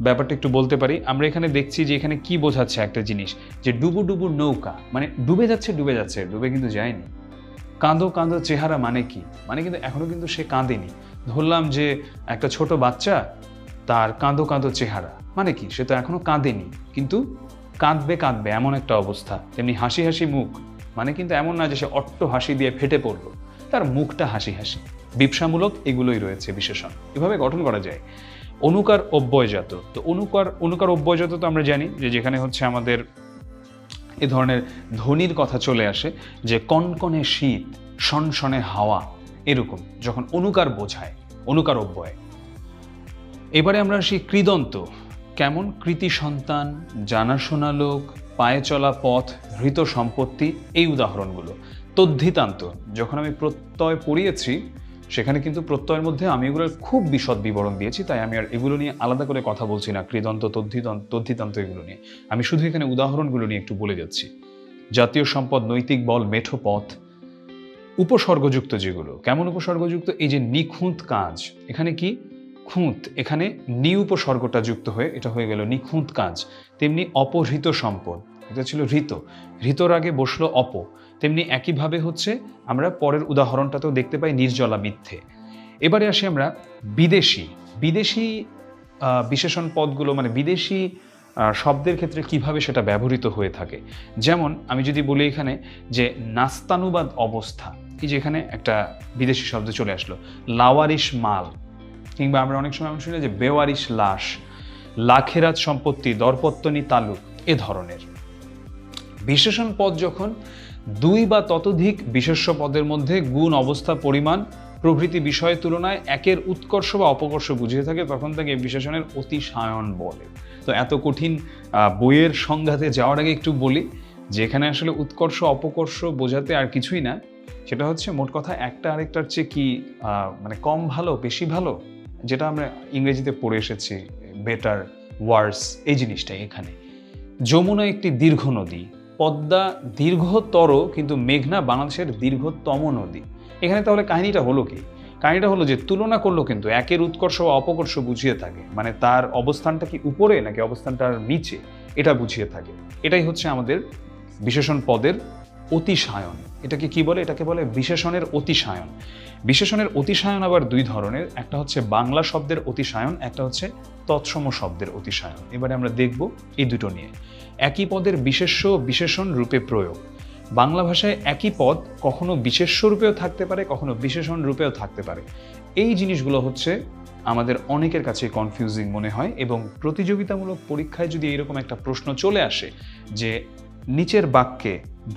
ব্যাপারটা একটু বলতে পারি। আমরা এখানে দেখছি যে এখানে কি বোঝাচ্ছে একটা জিনিস, যে ডুবু ডুবু নৌকা মানে ডুবে যাচ্ছে, ডুবে যাচ্ছে, ডুবে কিন্তু যায়নি। কাঁদো কাঁদো চেহারা মানে কি? মানে কিন্তু এখনো কিন্তু সে কাঁদেনি। ধরলাম যে একটা ছোট বাচ্চা, তার কাঁদো কাঁদো চেহারা মানে কি? সে তো এখনো কাঁদেনি, কিন্তু কাঁদবে কাঁদবে এমন একটা অবস্থা। তেমনি হাসি হাসি মুখ মানে কিন্তু এমন না যে সে অট্ট হাসি দিয়ে ফেটে পড়লো, তার মুখটা হাসি হাসি। বিপসামূলক এগুলোই রয়েছে বিশেষণ, এভাবে গঠন করা যায়। অনুকার অব্যয়জাত, তো অনুকার অব্যয়জাত তো আমরা জানি যে যেখানে হচ্ছে আমাদের এ ধরনের ধ্বনির কথা চলে আসে, যে কনকনে শীত, সনসনে হাওয়া, এরকম যখন অনুকার বোঝায়, অনুকার অব্যয়। এবারে আমরা আসি কৃদন্ত। কেমন? কৃতি সন্তান, জানাশোনা লোক, পায়ে চলা পথ, হৃত সম্পত্তি, এই উদাহরণগুলো। তদ্ধিতান্ত, যখন আমি প্রত্যয় পড়িয়েছি সেখানে কিন্তু প্রত্যয়ের মধ্যে আমি এগুলোর খুব বিশদ বিবরণ দিয়েছি, তাই আমি আর এগুলো নিয়ে আলাদা করে কথা বলছি না, কৃদন্ত তদ্ধিতান্ত এগুলো নিয়ে। আমি শুধু এখানে উদাহরণগুলো নিয়ে একটু বলে যাচ্ছি। জাতীয় সম্পদ, নৈতিক বল, মেঠো পথ, উপসর্গযুক্ত যেগুলো, কেমন উপসর্গযুক্ত? এই যে নিখুঁত কাজ, এখানে কি খুঁত, এখানে নি উপসর্গটা যুক্ত হয়ে এটা হয়ে গেল নিখুঁত কাজ। তেমনি অপহৃত সম্পদ, এটা ছিল হৃত, হৃতর আগে বসলো অপ। তেমনি একইভাবে হচ্ছে আমরা পরের উদাহরণটাতেও দেখতে পাই নির্জলা, মিথ্যে। এবারে আসি আমরা বিদেশি বিদেশি বিশেষণ পদগুলো, মানে বিদেশি শব্দের ক্ষেত্রে কিভাবে সেটা ব্যবহৃত হয়ে থাকে। যেমন আমি যদি বলি এখানে যে নাস্তানুবাদ অবস্থা, এই যে এখানে একটা বিদেশি শব্দ চলে আসলো, লাওয়ারিশ মাল, কিংবা আমরা অনেক সময় শুনি যে বেওয়ারিশ লাশ, লাখেরাত সম্পত্তি, দরপত্তনি তালুক, এ ধরনের বিশেষণ পদ যখন দুই বা ততোধিক বিশেষ্য পদের মধ্যে গুণ, অবস্থা, পরিমাণ প্রভৃতি বিষয়ের তুলনায় একের উৎকর্ষ বা অপকর্ষ বুঝিয়ে থাকে, তখন তাকে বিশেষণের অতিশায়ন বলে। তো এত কঠিন বইয়ের সংঘাতে যাওয়ার আগে একটু বলি যে এখানে আসলে উৎকর্ষ অপকর্ষ বোঝাতে আর কিছুই না, সেটা হচ্ছে মোট কথা একটা আরেকটার চেয়ে কি মানে কম ভালো, বেশি ভালো, যেটা আমরা ইংরেজিতে পড়ে এসেছি বেটার, ওয়ার্স, এই জিনিসটাই এখানে। যমুনা একটি দীর্ঘ নদী, পদ্মা দীর্ঘতর, কিন্তু মেঘনা বাংলাদেশের দীর্ঘতম নদী। এখানে তাহলে কাহিনীটা হলো কি? কাহিনীটা হলো যে তুলনা করলো কিন্তু একের উৎকর্ষ বা অপকর্ষ বুঝিয়ে থাকে, মানে তার অবস্থানটা কি উপরে নাকি অবস্থানটার নিচে, এটা বুঝিয়ে থাকে। এটাই হচ্ছে আমাদের বিশেষণ পদের অতিশায়ন। এটাকে কি বলে? এটাকে বলে বিশেষণের অতিশায়ন। বিশেষণের অতিশায়ন আবার দুই ধরনের, একটা হচ্ছে বাংলা শব্দের অতিশায়ন, একটা হচ্ছে তৎসম শব্দের অতিশায়ন। এবারে আমরা দেখব এই দুটো নিয়ে। একই পদের বিশেষ্য বিশেষণ রূপে প্রয়োগ। বাংলা ভাষায় একই পদ কখনো বিশেষ্য রূপেও থাকতে পারে, কখনো বিশেষণ রূপেও থাকতে পারে। এই জিনিসগুলো হচ্ছে আমাদের অনেকের কাছে কনফিউজিং মনে হয়, এবং প্রতিযোগিতামূলক পরীক্ষায় যদি এরকম একটা প্রশ্ন চলে আসে যে নিচের বাক্যে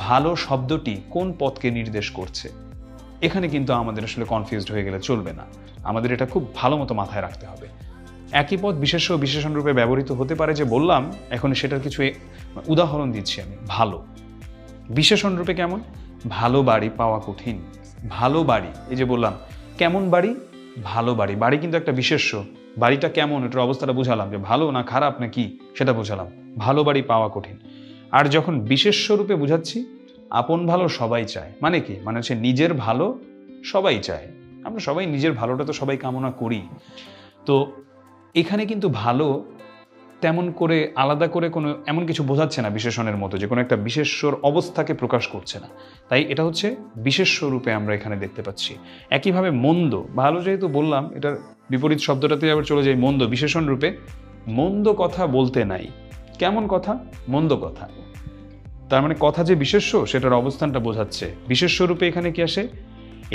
ভালো শব্দটি কোন পদকে নির্দেশ করছে, এখানে কিন্তু আমাদের আসলে কনফিউজড হয়ে গেলে চলবে না। আমাদের এটা খুব ভালো মতো মাথায় রাখতে হবে। একই পদ বিশেষ্য ও বিশেষণ রূপে ব্যবহৃত হতে পারে, যে বললাম, এখন সেটার কিছু উদাহরণ দিচ্ছি আমি। ভালো বিশেষণ রূপে কেমন? ভালো বাড়ি পাওয়া কঠিন। ভালো বাড়ি, এই যে বললাম, কেমন বাড়ি? ভালো বাড়ি। বাড়ি কিন্তু একটা বিশেষ্য, বাড়িটা কেমন এটার অবস্থাটা বুঝালাম, যে ভালো না খারাপ না কি সেটা বুঝালাম। ভালো বাড়ি পাওয়া কঠিন। আর যখন বিশেষ্য রূপে বুঝাচ্ছি, আপন ভালো সবাই চায়, মানে কি? মানে হচ্ছে নিজের ভালো সবাই চায়, আমরা সবাই নিজের ভালোটা তো সবাই কামনা করি। তো এখানে কিন্তু ভালো তেমন করে আলাদা করে কোনো এমন কিছু বোঝাচ্ছে না বিশেষণের মতো, যে কোনো একটা বিশেষ্যর অবস্থাকে প্রকাশ করছে না, তাই এটা হচ্ছে বিশেষ্য রূপে আমরা এখানে দেখতে পাচ্ছি। একইভাবে মন্দ, ভালো যেহেতু বললাম, এটার বিপরীত শব্দটাতে আবার চলে যায় মন্দ, বিশেষণ রূপে। মন্দ কথা বলতে নাই। কেমন কথা? মন্দ কথা। তার মানে কথা যে বিশেষ্য সেটার অবস্থানটা বোঝাচ্ছে। বিশেষ্য রূপে এখানে কি আসে?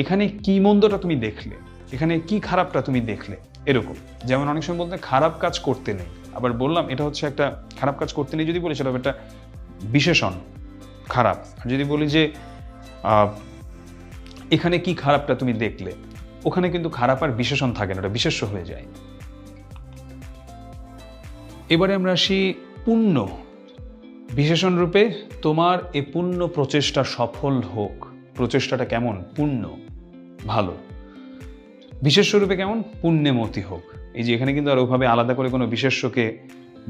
এখানে কি মন্দটা তুমি দেখলে, এখানে কি খারাপটা তুমি দেখলে, এরকম। যেমন অনেক সময় বলতে খারাপ কাজ করতে নেই, আবার বললাম এটা হচ্ছে একটা খারাপ কাজ করতে নেই যদি বলি, সেটা একটা বিশেষণ খারাপ। আর যদি বলি যে এখানে কি খারাপটা তুমি দেখলে, ওখানে কিন্তু খারাপ আর বিশেষণ থাকে না, ওটা বিশেষ্য হয়ে যায়। এবারে আমরা আসি পুণ্য। বিশেষণ রূপে, তোমার এ পুণ্য প্রচেষ্টা সফল হোক। প্রচেষ্টাটা কেমন? পুণ্য, ভালো। বিশেষ্য রূপে কেমন? পুণ্যমতি হোক। এই যে এখানে কিন্তু আর ওভাবে আলাদা করে কোনো বিশেষ্যকে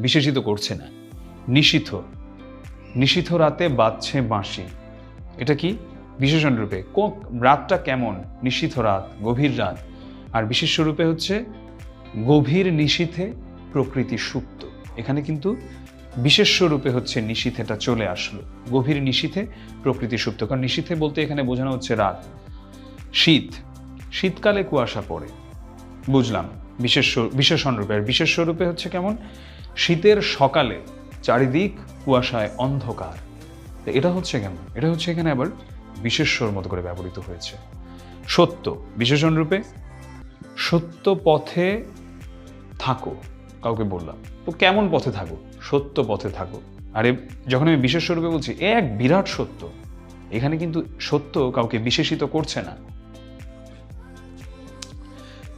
বিশেষিত করছে না। নিশীথ, নিশীথ রাতে বাজছে বাঁশি, এটা কি? বিশেষণ রূপে। রাতটা কেমন? নিশীথ রাত, গভীর রাত। আর বিশেষ্য রূপে হচ্ছে গভীর নিশীথে প্রকৃতি সুপ্ত। এখানে কিন্তু বিশেষ্য রূপে হচ্ছে নিশীথেটা চলে আসলো, গভীর নিশীথে প্রকৃতি সুপ্ত। কারণ নিশীথে বলতে এখানে বোঝানো হচ্ছে রাত। শীত, শীতকালে কুয়াশা পড়ে, বুঝলাম বিশেষণ রূপে। আর বিশেষ্য রূপে হচ্ছে কেমন? শীতের সকালে চারিদিক কুয়াশায় অন্ধকার। এটা হচ্ছে কেমন? এটা হচ্ছে এখানে আবার বিশেষ্যর মতো করে ব্যবহৃত হয়েছে। সত্য, বিশেষণ রূপে, সত্য পথে থাকো, কাউকে বললাম, তো কেমন পথে থাকো? সত্য পথে থাকো। আরে যখন আমি বিশেষ্য রূপে বলছি এক বিরাট সত্য, এখানে কিন্তু সত্য কাউকে বিশেষিত করছে না।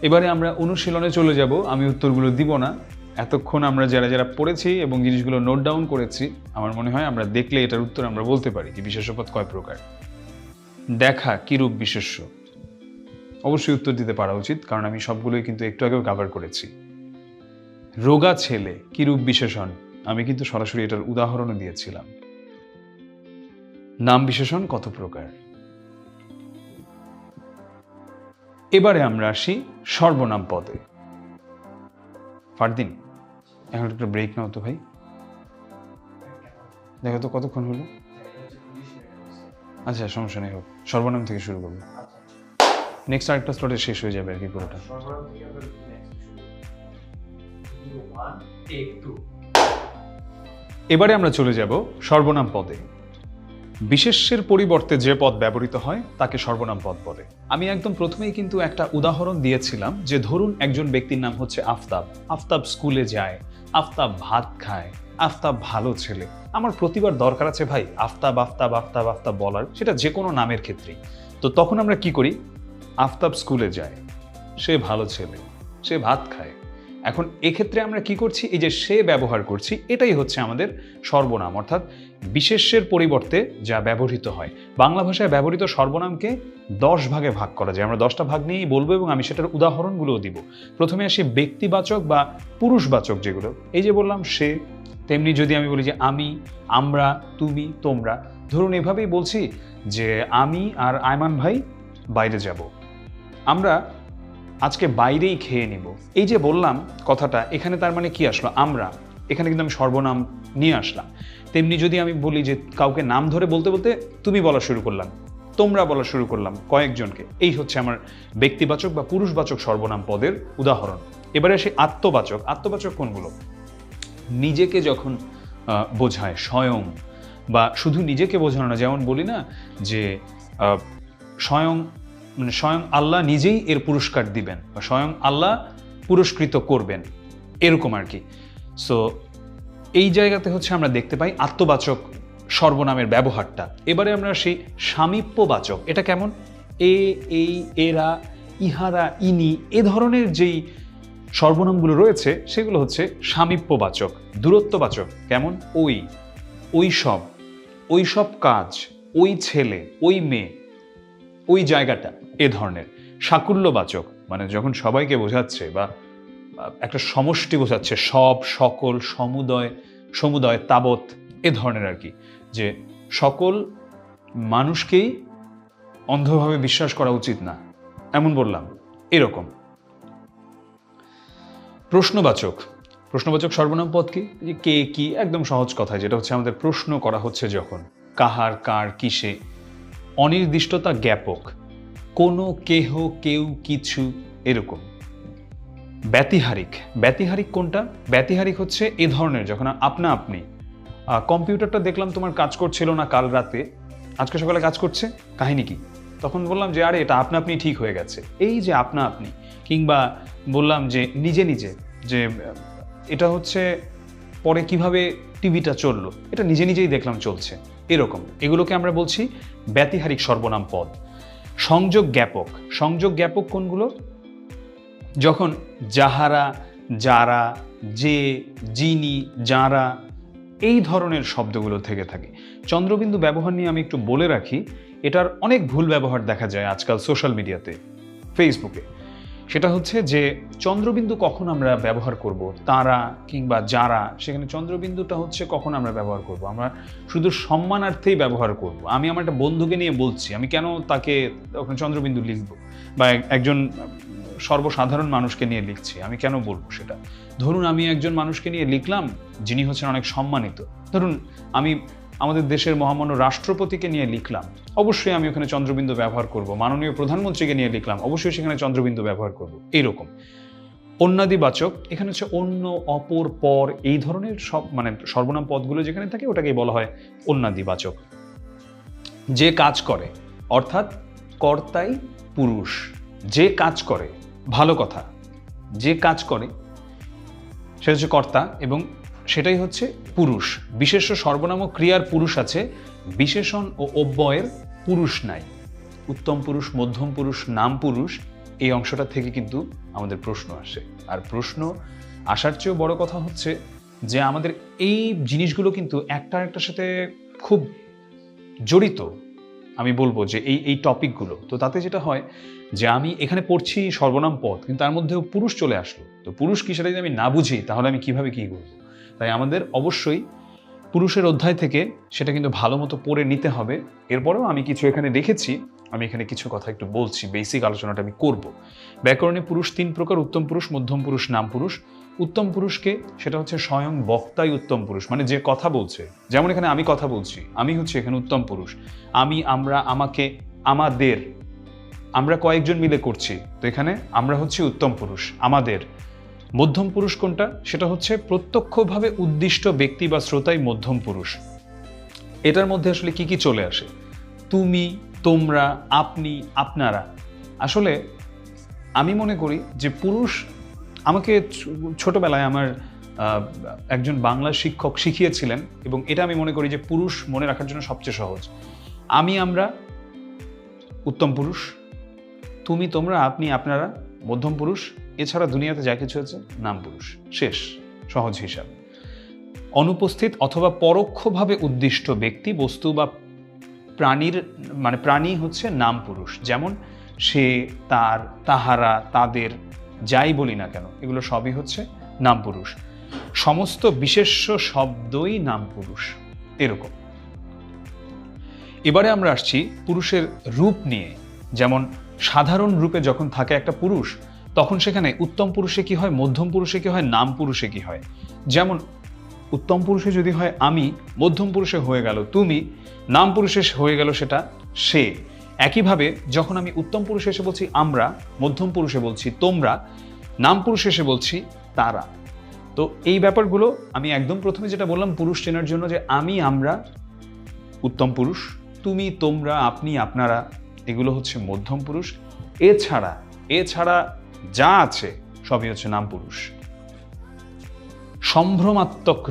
এবারে আমরা অনুশীলনে চলে যাব, আমি উত্তরগুলো দিব না। এতক্ষণ আমরা যারা যারা পড়েছি এবং জিনিসগুলো নোট ডাউন করেছি, আমার মনে হয় আমরা দেখলে এটার উত্তর আমরা বলতে পারি যে বিশেষ্য পদ কয় প্রকার। দেখা কিরূপ বিশেষ্য? অবশ্যই উত্তর দিতে পারা উচিত, কারণ আমি সবগুলোই কিন্তু একটু আগেও কভার করেছি। রোগা ছেলে কিরূপ বিশেষণ? আমি কিন্তু সরাসরি এটার উদাহরণও দিয়েছিলাম। নাম বিশেষণ কত প্রকার? এবারে আমরা আসি সর্বনাম পদে। ফারদিন, এখন একটা ব্রেক নাও তো ভাই। দেখো তো কতক্ষণ হলো। আচ্ছা, সমস্যা নেই, হোক। সর্বনাম থেকে শুরু করবো। নেক্সট আরেকটা স্লটে শেষ হয়ে যাবে আর কি পুরোটা। এবারে আমরা চলে যাব সর্বনাম পদে। বিশেষ্যের পরিবর্তে যে পদ ব্যবহৃত হয় তাকে সর্বনাম পদ বলে। আমি একদম প্রথমেই কিন্তু একটা উদাহরণ দিয়েছিলাম যে ধরুন একজন ব্যক্তির নাম হচ্ছে আফতাব। আফতাব স্কুলে যায়, আফতাব ভাত খায়, আফতাব ভালো ছেলে। আমার প্রতিবার দরকার আছে ভাই আফতাব আফতাব আফতাব আফতাব বলার, সেটা যে কোনো নামের ক্ষেত্রেই। তো তখন আমরা কি করি? আফতাব স্কুলে যায়, সে ভালো ছেলে, সে ভাত খায়। এখন এক্ষেত্রে আমরা কি করছি? এই যে সে ব্যবহার করছি, এটাই হচ্ছে আমাদের সর্বনাম, অর্থাৎ বিশেষ্যের পরিবর্তে যা ব্যবহৃত হয়। বাংলা ভাষায় ব্যবহৃত সর্বনামকে 10 ভাগে ভাগ করা যায়। আমরা 10টা ভাগ নিয়েই বলবো এবং আমি সেটার উদাহরণগুলোও দিব। প্রথমে আসি ব্যক্তিবাচক বা পুরুষবাচক যেগুলো। এই যে বললাম সে, তেমনি যদি আমি বলি যে আমি, আমরা, তুমি, তোমরা। ধরুন এভাবেই বলছি যে আমি আর আয়মান ভাই বাইরে যাব, আমরা আজকে বাইরেই খেয়ে নিব। এই যে বললাম কথাটা, এখানে তার মানে কি আসলো? আমরা, এখানে কিন্তু আমি সর্বনাম নিয়ে আসলাম। তেমনি যদি আমি বলি যে কাউকে নাম ধরে বলতে বলতে তুমি বলা শুরু করলাম, তোমরা বলা শুরু করলাম কয়েকজনকে, এই হচ্ছে আমার ব্যক্তিবাচক বা পুরুষবাচক সর্বনাম পদের উদাহরণ। এবারে আসি আত্মবাচক। আত্মবাচক কোনগুলো? নিজেকে যখন বোঝায়, স্বয়ং, বা শুধু নিজেকে বোঝানো না, যেমন বলি না যে স্বয়ং, মানে স্বয়ং আল্লাহ নিজেই এর পুরস্কার দিবেন বা স্বয়ং আল্লাহ পুরস্কৃত করবেন, এরকম আর কি। সো এই জায়গাতে হচ্ছে আমরা দেখতে পাই আত্মবাচক সর্বনামের ব্যবহারটা। এবারে আমরা সেই সামীপ্যবাচক, এটা কেমন? এ, এই, এরা, ইহারা, ইনি, এ ধরনের যেই সর্বনামগুলো রয়েছে সেগুলো হচ্ছে সামীপ্যবাচক। দূরত্ববাচক কেমন? ওই, ওই সব, ওই সব কাজ, ওই ছেলে, ওই মেয়ে, ওই জায়গাটা, এ ধরনের। সাকুল্যবাচক, মানে যখন সবাইকে বোঝাচ্ছে বা একটা সমষ্টি বোঝাচ্ছে, সব, সকল, সমুদয়, সমুদয়, তাবৎ, এ ধরনের আর কি, যে সকল মানুষকেই অন্ধভাবে বিশ্বাস করা উচিত না, এমন বললাম, এরকম। প্রশ্নবাচক। প্রশ্নবাচক সর্বনাম পদ কি? যে কে, কি, একদম সহজ কথায়, যেটা হচ্ছে আমাদের প্রশ্ন করা হচ্ছে যখন, কাহার, কার, কিসে। অনির্দিষ্টতা জ্ঞাপক, কোনো, কেহ, কেউ, কিছু, এরকম। ব্যতিহারিক। ব্যতিহারিক কোনটা? ব্যতিহারিক হচ্ছে এ ধরনের, যখন আপনা আপনি, কম্পিউটারটা দেখলাম তোমার কাজ করছিল না কাল রাতে, আজকে সকালে কাজ করছে, কাহিনী কি? তখন বললাম যে আরে এটা আপনা আপনি ঠিক হয়ে গেছে। এই যে আপনা আপনি, কিংবা বললাম যে নিজে নিজে, যে এটা হচ্ছে পরে কিভাবে টিভিটা চললো, এটা নিজে নিজেই দেখলাম চলছে, এরকম। এগুলোকে আমরা বলছি ব্যতিহারিক সর্বনাম পদ। সংযোগ জ্ঞাপক। সংযোগ জ্ঞাপক কোনগুলো? যখন যাহারা, যারা, যে, যিনি, যারা, এই ধরনের শব্দগুলো থেকে থাকে। চন্দ্রবিন্দু ব্যবহার নিয়ে আমি একটু বলে রাখি, এটার অনেক ভুল ব্যবহার দেখা যায় আজকাল সোশ্যাল মিডিয়াতে, ফেসবুকে। সেটা হচ্ছে যে চন্দ্রবিন্দু কখন আমরা ব্যবহার করব, তারা কিংবা যারা, সেখানে চন্দ্রবিন্দুটা হচ্ছে কখন আমরা ব্যবহার করব? আমরা শুধু সম্মানার্থেই ব্যবহার করব। আমি আমার একটা বন্ধুকে নিয়ে বলছি, আমি কেন তাকে ওখানে চন্দ্রবিন্দু লিখব? বা একজন সর্বসাধারণ মানুষকে নিয়ে লিখছি, আমি কেন বলবো সেটা? ধরুন আমি একজন মানুষকে নিয়ে লিখলাম যিনি হচ্ছেন অনেক সম্মানিত, ধরুন আমি আমাদের দেশের মহামান্য রাষ্ট্রপতিকে নিয়ে লিখলাম, অবশ্যই আমি ওখানে চন্দ্রবিন্দু ব্যবহার করব। মাননীয় প্রধানমন্ত্রীকে নিয়ে লিখলাম, অবশ্যই সেখানে চন্দ্রবিন্দু ব্যবহার করব। এইরকম। অন্যাদিবাচক, এখানে হচ্ছে অন্য, অপর, পর, এই ধরনের সব, মানে সর্বনাম পদগুলো যেখানে থাকে ওটাকেই বলা হয় অন্যাদিবাচক। যে কাজ করে, অর্থাৎ কর্তাই পুরুষ। যে কাজ করে, ভালো কথা, যে কাজ করে সেটা হচ্ছে কর্তা এবং সেটাই হচ্ছে পুরুষ। বিশেষ্য সর্বনাম ও ক্রিয়ার পুরুষ আছে, বিশেষণ ও অব্যয়ের পুরুষ নাই। উত্তম পুরুষ, মধ্যম পুরুষ, নাম পুরুষ, এই অংশটা থেকে কিন্তু আমাদের প্রশ্ন আসে। আর প্রশ্ন আসার চেয়েও বড় কথা হচ্ছে যে আমাদের এই জিনিসগুলো কিন্তু একটা আরেকটার সাথে খুব জড়িত। আমি বলবো যে এই এই টপিকগুলো, তো তাতে যেটা হয় যে আমি এখানে পড়ছি সর্বনাম পদ, কিন্তু তার মধ্যেও পুরুষ চলে আসলো। তো পুরুষ কি সেটা যদি আমি না বুঝি তাহলে আমি কিভাবে কি করব? তাই আমাদের অবশ্যই পুরুষের অধ্যায় থেকে সেটা কিন্তু ভালো মতো পড়ে নিতে হবে। এরপরেও আমি কিছু এখানে দেখেছি, আমি এখানে কিছু কথা একটু বলছি, বেসিক আলোচনাটা আমি করব। ব্যাকরণে পুরুষ 3 প্রকার: উত্তম পুরুষ, মধ্যম পুরুষ, নাম পুরুষ। উত্তম পুরুষকে সেটা হচ্ছে স্বয়ং বক্তাই উত্তম পুরুষ, মানে যে কথা বলছে। যেমন এখানে আমি কথা বলছি, আমি হচ্ছে এখানে উত্তম পুরুষ। আমি, আমরা, আমাকে, আমাদের, আমরা কয়েকজন মিলে করছি, তো এখানে আমরা হচ্ছে উত্তম পুরুষ, আমাদের। মধ্যম পুরুষ কোনটা? সেটা হচ্ছে প্রত্যক্ষভাবে উদ্দিষ্ট ব্যক্তি বা শ্রোতাই মধ্যম পুরুষ। এটার মধ্যে আসলে কি কি চলে আসে? তুমি, তোমরা, আপনি, আপনারা। আসলে আমি মনে করি যে পুরুষ, আমাকে ছোটবেলায় আমার একজন বাংলা শিক্ষক শিখিয়েছিলেন, এবং এটা আমি মনে করি যে পুরুষ মনে রাখার জন্য সবচেয়ে সহজ। আমি, আমরা উত্তম পুরুষ, তুমি, তোমরা, আপনি, আপনারা মধ্যম পুরুষ, এছাড়া দুনিয়াতে যা কিছু আছে নাম পুরুষ। শেষ, সহজ হিসাব। অনুপস্থিত অথবা পরোক্ষভাবে উদ্দিষ্ট ব্যক্তি, বস্তু বা প্রাণীর, মানে প্রাণী হচ্ছে নাম পুরুষ। যেমন সে, তার, তাহারা, তাদের, যাই বলি না কেন, এগুলো সবই হচ্ছে নাম পুরুষ। সমস্ত বিশেষ্য শব্দই নাম পুরুষ, এরকম। এবারে আমরা আসছি পুরুষের রূপ নিয়ে। যেমন সাধারণ রূপে যখন থাকে একটা পুরুষ, তখন সেখানে উত্তম পুরুষে কি হয়, মধ্যম পুরুষে কি হয়, নাম পুরুষে কি হয়। যেমন উত্তম পুরুষে যদি হয় আমি, মধ্যম পুরুষে হয়ে গেল তুমি, নাম পুরুষে হয়ে গেল সেটা সে। একইভাবে যখন আমি উত্তম পুরুষে এসে বলছি আমরা, মধ্যম পুরুষে বলছি তোমরা, নাম পুরুষে এসে বলছি তারা। তো এই ব্যাপারগুলো আমি একদম প্রথমে যেটা বললাম পুরুষ চেনার জন্য, যে আমি, আমরা উত্তম পুরুষ, তুমি, তোমরা, আপনি, আপনারা এগুলো হচ্ছে মধ্যম পুরুষ। এছাড়া যা আছে সবই হচ্ছে নাম পুরুষ। সম্ভ্রমাত্মক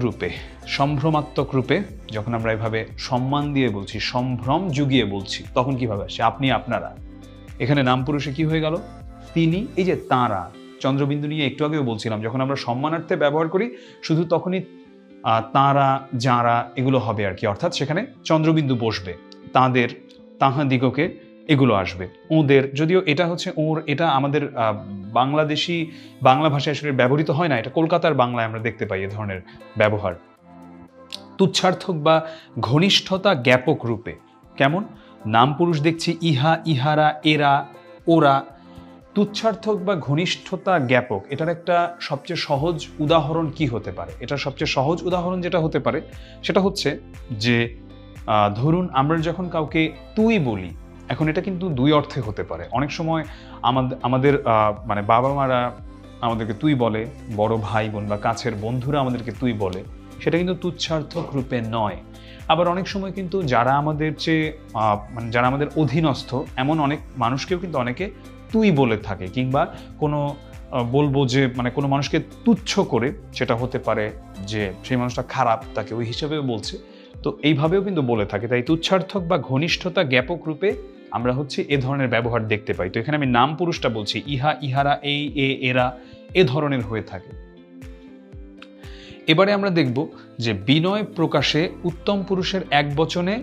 রূপে যখন আমরা এভাবে সম্মান দিয়ে বলছি, সম্ভ্রম জুগিয়ে বলছি, তখন কিভাবে আসে? আপনি, আপনারা। এখানে নাম পুরুষে কি হয়ে গেল? তিনি, এই যে তাঁরা, চন্দ্রবিন্দু নিয়ে একটু আগেও বলছিলাম, যখন আমরা সম্মানার্থে ব্যবহার করি শুধু তখনই তাঁরা, যাঁরা এগুলো হবে আর কি, অর্থাৎ সেখানে চন্দ্রবিন্দু বসবে। তাঁদের, তাহাদিগকে এগুলো আসবে। ওদের, যদিও এটা হচ্ছে ওর, এটা আমাদের বাংলাদেশি বাংলা ভাষায় আসলে ব্যবহৃত হয় না, এটা কলকাতার বাংলায় আমরা দেখতে পাই এ ধরনের ব্যবহার। তুচ্ছার্থক বা ঘনিষ্ঠতা জ্ঞাপক রূপে। কেমন? নাম পুরুষ দেখছি ইহা, ইহারা, এরা, ওরা। তুচ্ছার্থক বা ঘনিষ্ঠতা জ্ঞাপক, এটার একটা সবচেয়ে সহজ উদাহরণ কি হতে পারে? এটার সবচেয়ে সহজ উদাহরণ যেটা হতে পারে সেটা হচ্ছে যে ধরুন আমরা যখন কাউকে তুই বলি, এখন এটা কিন্তু দুই অর্থে হতে পারে। অনেক সময় আমাদের মানে বাবা মারা আমাদেরকে তুই বলে, বড় ভাই বোন বা কাছের বন্ধুরা আমাদেরকে তুই বলে, সেটা কিন্তু তুচ্ছার্থক রূপে নয়। আবার অনেক সময় কিন্তু যারা আমাদের চেয়ে মানে যারা আমাদের অধীনস্থ, এমন অনেক মানুষকেও কিন্তু অনেকে তুই বলে থাকে, কিংবা কোনো বলবো যে মানে কোনো মানুষকে তুচ্ছ করে, সেটা হতে পারে যে সেই মানুষটা খারাপ, তাকে ওই হিসেবেও বলছে। তো এইভাবেও কিন্তু বলে থাকে। তাই তুচ্ছার্থক বা ঘনিষ্ঠতা জ্ঞাপক রূপে আমরা হচ্ছে এ ধরনের ব্যবহার দেখতে পাই। তো এখানে আমি নাম পুরুষটা বলছি, ইহা, ইহারা, এই, এরা এ ধরনের হয়ে থাকে। এবারে আমরা দেখব যে বিনয় প্রকাশে উত্তম পুরুষের এক বচনে,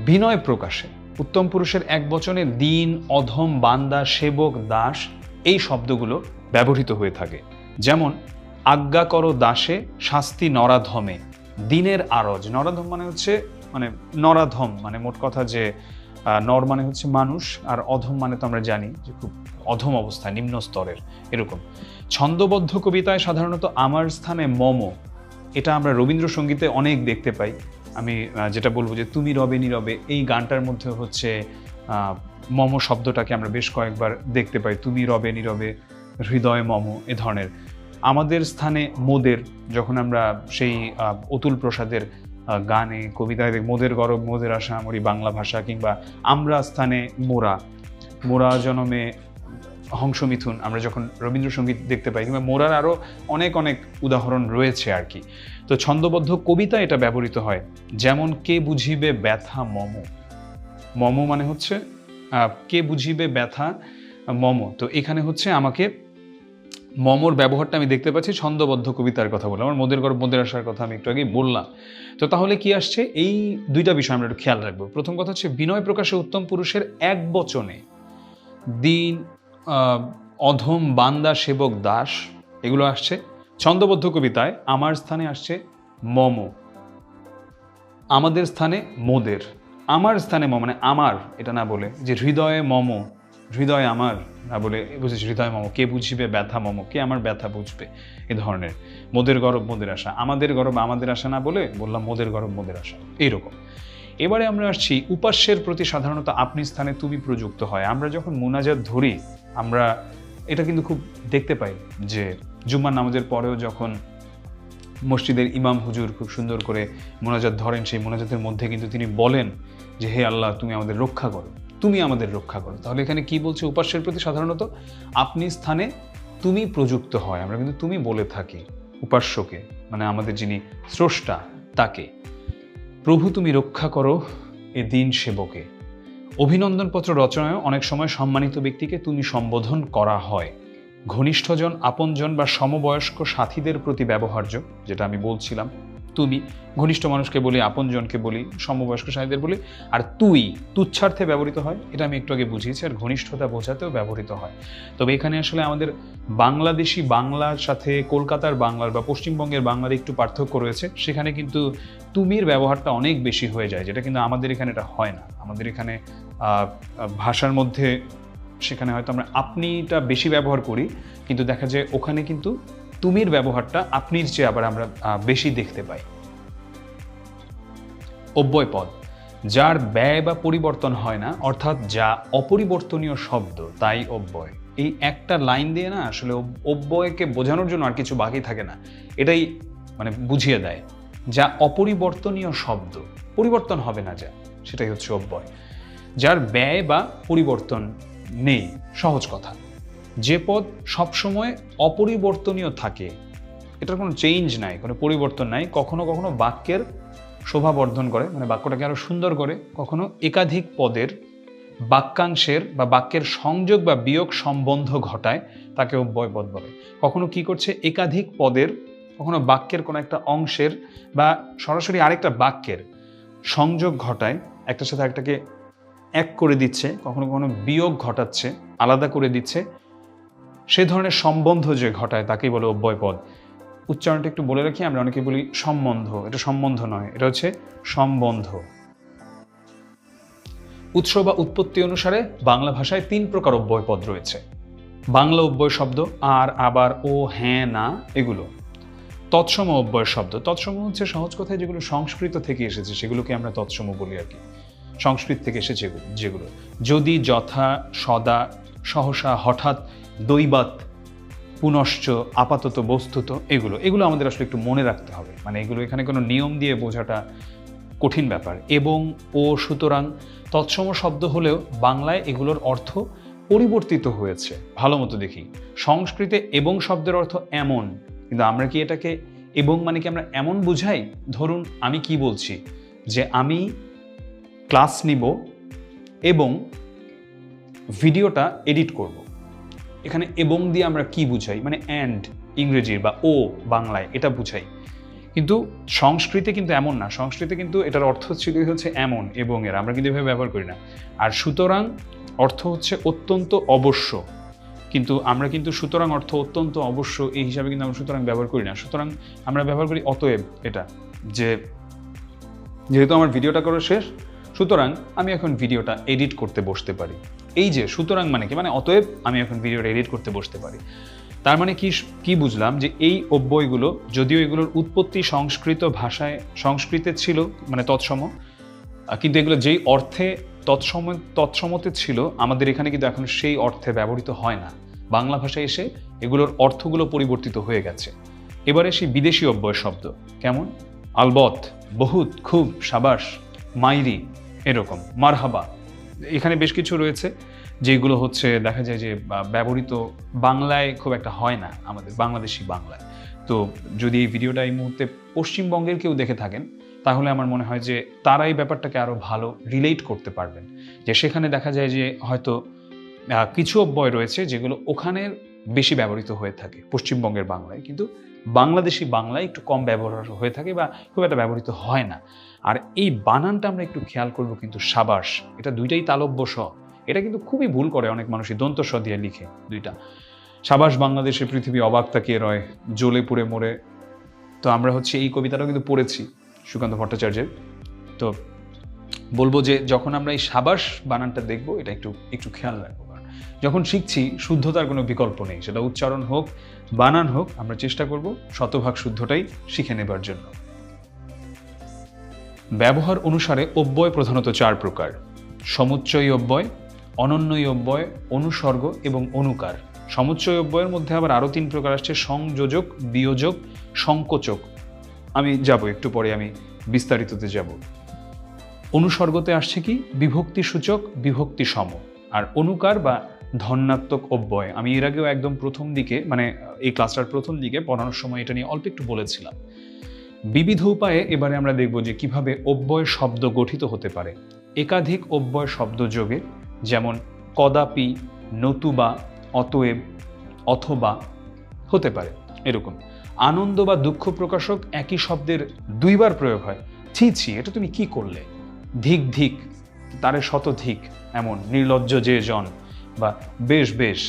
বিনয় প্রকাশে উত্তম পুরুষের এক বচনে দিন, অধম, বান্দা, সেবক, দাস এই শব্দগুলো ব্যবহৃত হয়ে থাকে। যেমন আজ্ঞা করো দাসে, শাস্তি নরাধমে, দিনের আরজ। নরাধম মানে হচ্ছে মানে নরাধম মানে মোট কথা যে নর মানে হচ্ছে মানুষ, আর অধম মানে তো আমরা জানি যে খুব অধম অবস্থায়, নিম্ন স্তরের, এরকম। ছন্দবদ্ধ কবিতায় সাধারণত আমার স্থানে মম, এটা আমরা রবীন্দ্রসঙ্গীতে অনেক দেখতে পাই। আমি যেটা বলবো যে তুমি রবে নীরবে, এই গানটার মধ্যে হচ্ছে মম শব্দটাকে আমরা বেশ কয়েকবার দেখতে পাই। তুমি রবে নীরবে, হৃদয় মম, এ ধরনের। আমাদের স্থানে মোদের, যখন আমরা সেই অতুল প্রসাদের গানে, কবিতায় মোদের গরব, মোদের আশা, আমরি বাংলা ভাষা, কিংবা আমরা স্থানে মোরা, মোরা জনমে হংসমিথুন, আমরা যখন রবীন্দ্রসঙ্গীত দেখতে পাই, কিংবা মোরার আরও অনেক অনেক উদাহরণ রয়েছে আর কি। তো ছন্দবদ্ধ কবিতা এটা ব্যবহৃত হয়। যেমন কে বুঝিবে ব্যথা মম, মম মানে হচ্ছে কে বুঝিবে ব্যথা মম। তো এখানে হচ্ছে আমাকে মমর ব্যবহারটা আমি দেখতে পাচ্ছি ছন্দবদ্ধ কবিতার কথা বললাম, আমার মোদের গর্ব মোদের আশার কথা আমি একটু আগেই বললাম। তো তাহলে কি আসছে, এই দুইটা বিষয় আমরা একটু খেয়াল রাখবো। প্রথম কথা হচ্ছে বিনয় প্রকাশে উত্তম পুরুষের এক বচনে দিন, অধম বান্দা সেবক দাস, এগুলো আসছে। ছন্দবদ্ধ কবিতায় আমার স্থানে আসছে মম, আমাদের স্থানে মোদের। আমার স্থানে মানে আমার এটা না বলে যে হৃদয়ে মম, হৃদয় আমার না বলে বুঝেছি হৃদয় মম, কে বুঝবে ব্যথা মম, কে আমার ব্যথা বুঝবে, এ ধরনের। মোদের গরব মোদের আশা, আমাদের গরব আমাদের আশা না বলে বললাম মোদের গরব মোদের আশা, এইরকম। এবারে আমরা আসছি উপাস্যের প্রতি সাধারণত আপনি স্থানে তুমি প্রযুক্ত হয়। আমরা যখন মুনাজাত ধরি, আমরা এটা কিন্তু খুব দেখতে পাই যে জুম্মার নামাজের পরেও যখন মসজিদের ইমাম হুজুর খুব সুন্দর করে মোনাজাত ধরেন, সেই মোনাজাতের মধ্যে কিন্তু তিনি বলেন যে হে আল্লাহ তুমি আমাদের রক্ষা করো, তুমি আমাদের রক্ষা করো। তাহলে এখানে কি বলছে, উপাস্যের প্রতি সাধারণত আপনি স্থানে তুমি প্রযুক্ত হয়। আমরা কিন্তু তুমি বলে থাকি উপাস্যকে, মানে আমাদের যিনি স্রষ্টা তাকে। প্রভু তুমি রক্ষা করো এ দিন সেবকে। অভিনন্দনপত্র রচনায় অনেক সময় সম্মানিত ব্যক্তিকে তুমি সম্বোধন করা হয়। ঘনিষ্ঠজন, আপনজন বা সমবয়স্ক সাথীদের প্রতি ব্যবহার্য, যেটা আমি বলছিলাম। তুমি ঘনিষ্ঠ মানুষকে বলি, আপনজনকে বলি, সমবয়স্ক সাথীদের বলি। আর তুই তুচ্ছার্থে ব্যবহৃত হয়, এটা আমি একটু আগে বুঝিয়েছি, আর ঘনিষ্ঠতা বোঝাতেও ব্যবহৃত হয়। তবে এখানে আসলে আমাদের বাংলাদেশি বাংলার সাথে কলকাতার বাংলার বা পশ্চিমবঙ্গের বাংলার একটু পার্থক্য রয়েছে। সেখানে কিন্তু তুমির ব্যবহারটা অনেক বেশি হয়ে যায়, যেটা কিন্তু আমাদের এখানে এটা হয় না। আমাদের এখানে ভাষার মধ্যে সেখানে হয়তো আমরা আপনিটা বেশি ব্যবহার করি, কিন্তু দেখা যায় ওখানে কিন্তু তুমির ব্যবহারটা আপনির চেয়ে আবার আমরা বেশি দেখতে পাই। অব্যয় পদ, যার ব্যয় বা পরিবর্তন হয় না, অর্থাৎ যা অপরিবর্তনীয় শব্দ তাই অব্যয়। এই একটা লাইন দিয়ে না আসলে অব্যয়কে বোঝানোর জন্য আর কিছু বাকি থাকে না, এটাই মানে বুঝিয়ে দেয়। যা অপরিবর্তনীয় শব্দ, পরিবর্তন হবে না যা, সেটাই হচ্ছে অব্যয়। যার ব্যয় বা পরিবর্তন নেই, সহজ কথা। যে পদ সবসময় অপরিবর্তনীয় থাকে, এটার কোনো চেঞ্জ নাই, কোনো পরিবর্তন নাই, কখনো কখনো বাক্যের শোভা বর্ধন করে, মানে বাক্যটাকে আরো সুন্দর করে, কখনো একাধিক পদের বাক্যাংশের বা বাক্যের সংযোগ বা বিয়োগ সম্বন্ধ ঘটায়, তাকে অব্যয় পদ বলে। কখনো কি করছে, একাধিক পদের, কখনো বাক্যের কোনো একটা অংশের বা সরাসরি আরেকটা বাক্যের সংযোগ ঘটায়, একটার সাথে একটাকে এক করে দিচ্ছে, কখনো কখনো বিয়োগ ঘটাচ্ছে, আলাদা করে দিচ্ছে, সে ধরনের সম্বন্ধ যে ঘটায় তাকেই বলে অব্যয় পদ। উচ্চারণটা একটু বলে রাখি, আমরা অনেকে বলি সম্বন্ধ, এটা সম্বন্ধ নয়, এটা হচ্ছে সম্বন্ধ। উৎস বা উৎপত্তি অনুসারে বাংলা ভাষায় 3 প্রকার অব্যয় পদ রয়েছে। বাংলা অব্যয় শব্দ, আর, আবার, ও, হ্যাঁ, না, এগুলো। তৎসম অব্যয় শব্দ, তৎসম হচ্ছে সহজ কথায় যেগুলো সংস্কৃত থেকে এসেছে সেগুলোকে আমরা তৎসম বলি আর কি, সংস্কৃত থেকে এসেছে যেগুলো। যদি, যথা, সদা, সহসা, হঠাৎ, দৈবাৎ, পুনশ্চ, আপাতত, বস্তুত, এগুলো আমাদের আসলে একটু মনে রাখতে হবে। মানে এগুলো এখানে কোনো নিয়ম দিয়ে বোঝাটা কঠিন ব্যাপার। এবং, ও, সুতরাং তৎসম শব্দ হলেও বাংলায় এগুলোর অর্থ পরিবর্তিত হয়েছে। ভালো মতো দেখি, সংস্কৃতে এবং শব্দের অর্থ এমন, কিন্তু আমরা কি এটাকে এবং মানে কি আমরা এমন বুঝাই? ধরুন আমি কি বলছি যে আমি ক্লাস নিব এবং ভিডিওটা এডিট করব, এখানে এবং দিয়ে আমরা কি বুঝাই? মানে অ্যান্ড ইংরেজির বা ও বাংলায় এটা বুঝাই। কিন্তু সংস্কৃতে কিন্তু এমন না, সংস্কৃতে কিন্তু এটার অর্থ হচ্ছে এমন এবং এর, আমরা কিন্তু এভাবে ব্যবহার করি না। আর সুতরাং অর্থ হচ্ছে অত্যন্ত অবশ্য, কিন্তু আমরা কিন্তু সুতরাং অর্থ অত্যন্ত অবশ্য এই হিসাবে কিন্তু আমরা সুতরাং ব্যবহার করি না। সুতরাং আমরা ব্যবহার করি অতএব, এটা যে যেহেতু আমার ভিডিওটা করা শেষ, সুতরাং আমি এখন ভিডিওটা এডিট করতে বসতে পারি। এই যে সুতরাং মানে কি, মানে অতএব আমি এখন ভিডিওটা এডিট করতে বসতে পারি। তার মানে কি বুঝলাম, যে এই অব্যয়গুলো যদিও এগুলোর উৎপত্তি সংস্কৃত ভাষায়, সংস্কৃতে ছিল মানে তৎসম, কিন্তু এগুলো যেই অর্থে তৎসমতে ছিল আমাদের এখানে কিন্তু এখন সেই অর্থে ব্যবহৃত হয় না। বাংলা ভাষায় এসে এগুলোর অর্থগুলো পরিবর্তিত হয়ে গেছে। এবারে সেই বিদেশি অব্যয় শব্দ, কেমন? আলবত, বহুত, খুব, সাবাস, মাইরি, এরকম, মারহাবা, এখানে বেশ কিছু রয়েছে যেগুলো হচ্ছে দেখা যায় যে ব্যবহৃত বাংলায় খুব একটা হয় না আমাদের বাংলাদেশি বাংলায়। তো যদি এই ভিডিওটা এই মুহূর্তে পশ্চিমবঙ্গের কেউ দেখে থাকেন, তাহলে আমার মনে হয় যে তারা এই ব্যাপারটাকে আরও ভালো রিলেট করতে পারবেন। যে সেখানে দেখা যায় যে হয়তো কিছু অব্যয় রয়েছে যেগুলো ওখানের বেশি ব্যবহৃত হয়ে থাকে পশ্চিমবঙ্গের বাংলায়, কিন্তু বাংলাদেশি বাংলায় একটু কম ব্যবহার হয়ে থাকে বা খুব একটা ব্যবহৃত হয় না। আর এই বানানটা আমরা একটু খেয়াল করব, কিন্তু সাবাস, এটা দুইটাই তালব্য স। এটা কিন্তু খুবই ভুল করে অনেক মানুষই, দন্ত স দিয়ে লিখে দুইটা। সাবাস বাংলাদেশে পৃথিবী অবাক তাকিয়ে রয়, জ্বলে পুড়ে মরে। তো আমরা হচ্ছে এই কবিতাটাও কিন্তু পড়েছি সুকান্ত ভট্টাচার্যের। তো বলবো যে যখন আমরা এই সাবাস বানানটা দেখব, এটা একটু একটু খেয়াল রাখবো, কারণ যখন শিখছি শুদ্ধতার কোনো বিকল্প নেই, সেটা উচ্চারণ হোক বানান হোক, আমরা চেষ্টা করব শতভাগ শুদ্ধটাই শিখে নেবার জন্য। ব্যবহার অনুসারে অব্যয় প্রধানত 4 প্রকার: সমুচ্চয়ী অব্যয়, অনন্যয়ী অব্যয়, অনুসর্গ এবং অনুকার। সমুচ্চয়ী অব্যয়ের মধ্যে আবার আরও 3 প্রকার আসছে: সংযোজক, বিয়োজক, সংকোচক। আমি যাব একটু পরে, আমি বিস্তারিততে যাব। অনুসর্গতে আসছে কি? বিভক্তি সূচক, বিভক্তি সম। আর অনুকার বা ধন্যাত্মক অব্যয়, আমি এর আগেও একদম প্রথম দিকে, মানে এই ক্লাসটার প্রথম দিকে পড়ানোর সময় এটা নিয়ে অল্প একটু বলেছিলাম। বিবিধ উপায়ে এবারে আমরা দেখব যে কিভাবে অব্যয় শব্দ গঠিত হতে পারে একাধিক অব্যয় শব্দ যোগে, যেমন কদাপি, নতুবা, অতএব, অথবা হতে পারে এরকম। আনন্দ বা দুঃখ প্রকাশক একই শব্দের 2 বার প্রয়োগ হয়। ছি ছি, এটা তুমি কি করলে। ধিক ধিক, তারে শতধিক, এমন। নির্লজ্জ যে জন, বা বেশ বেশ,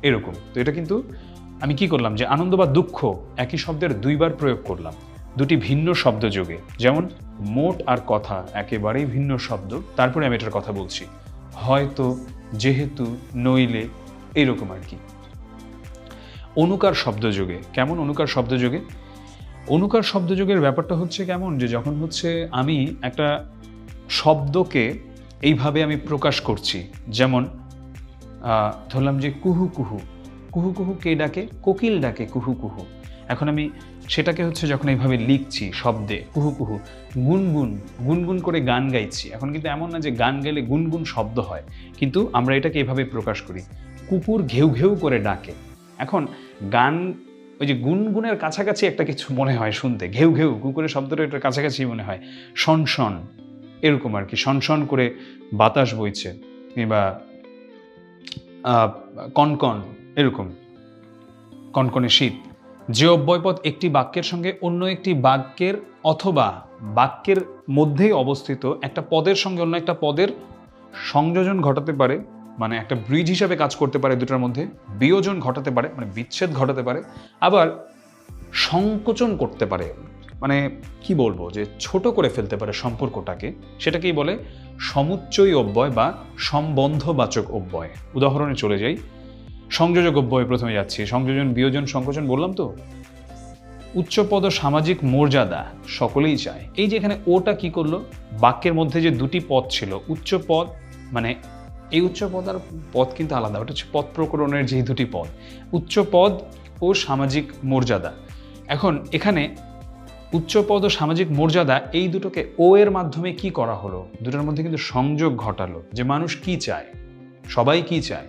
এরকম। তো এটা কিন্তু আমি কি করলাম, যে আনন্দ বা দুঃখ একই শব্দের 2 বার প্রয়োগ করলাম দুটি ভিন্ন শব্দ যোগে। যেমন মোট আর কথা একেবারেই ভিন্ন শব্দ, তারপরে আমি এটার কথা বলছি। হয়তো, যেহেতু, নইলে, এইরকম আর কি। অনুকার শব্দযোগে কেমন? অনুকার শব্দযোগে, অনুকার শব্দযোগের ব্যাপারটা হচ্ছে কেমন, যে যখন হচ্ছে আমি একটা শব্দকে এইভাবে আমি প্রকাশ করছি, যেমন ধরলাম যে কুহু কুহু, কুহু কুহু কে ডাকে? কোকিল ডাকে কুহু কুহু। এখন আমি সেটাকে হচ্ছে যখন এইভাবে লিখছি শব্দে, কুহু কুহু, গুনগুন, গুনগুন করে গান গাইছি। এখন কিন্তু এমন না যে গান গেলে গুনগুন শব্দ হয়, কিন্তু আমরা এটাকে এভাবে প্রকাশ করি, কুকুর ঘেউ ঘেউ করে ডাকে। এখন গান, ওই যে গুনগুনের কাছাকাছি একটা কিছু মনে হয় শুনতে, ঘেউ ঘেউ, কুকুরের শব্দটা এটার কাছাকাছি মনে হয়, শন শন, এরকম আর কি। শন শন করে বাতাস বইছে, কিংবা কনকন, এরকম, কনকনে শীত। যে অব্যয়পদ একটি বাক্যের সঙ্গে অন্য একটি বাক্যের অথবা বাক্যের মধ্যেই অবস্থিত একটা পদের সঙ্গে অন্য একটা পদের সংযোজন ঘটাতে পারে, মানে একটা ব্রিজ হিসাবে কাজ করতে পারে দুটার মধ্যে, বিয়োজন ঘটাতে পারে, মানে বিচ্ছেদ ঘটাতে পারে, আবার সংকোচন করতে পারে, মানে কি বলবো, যে ছোট করে ফেলতে পারে সম্পর্কটাকে, সেটাকেই বলে সমুচ্চয়ী অব্যয় বা সম্বন্ধবাচক অব্যয়। উদাহরণে চলে যাই, সংযোজক অব্যয় প্রথমে যাচ্ছি। সংযোজন, বিয়োজন, সংকোচন বললাম তো। উচ্চপদ সামাজিক মর্যাদা সকলেই চায়। এই যে এখানে ওটা কি করলো, বাক্যের মধ্যে যে 2টি পদ ছিল, উচ্চপদ, মানে এই উচ্চপদ আর পদ কিন্তু আলাদা, ওটা হচ্ছে পদ প্রকরণের যে 2টি পদ, উচ্চপদ ও সামাজিক মর্যাদা। এখন এখানে উচ্চপদ ও সামাজিক মর্যাদা, এই দুটোকে ও এর মাধ্যমে কি করা হলো, দুটোর মধ্যে কিন্তু সংযোগ ঘটালো, যে মানুষ কি চায়, সবাই কি চায়।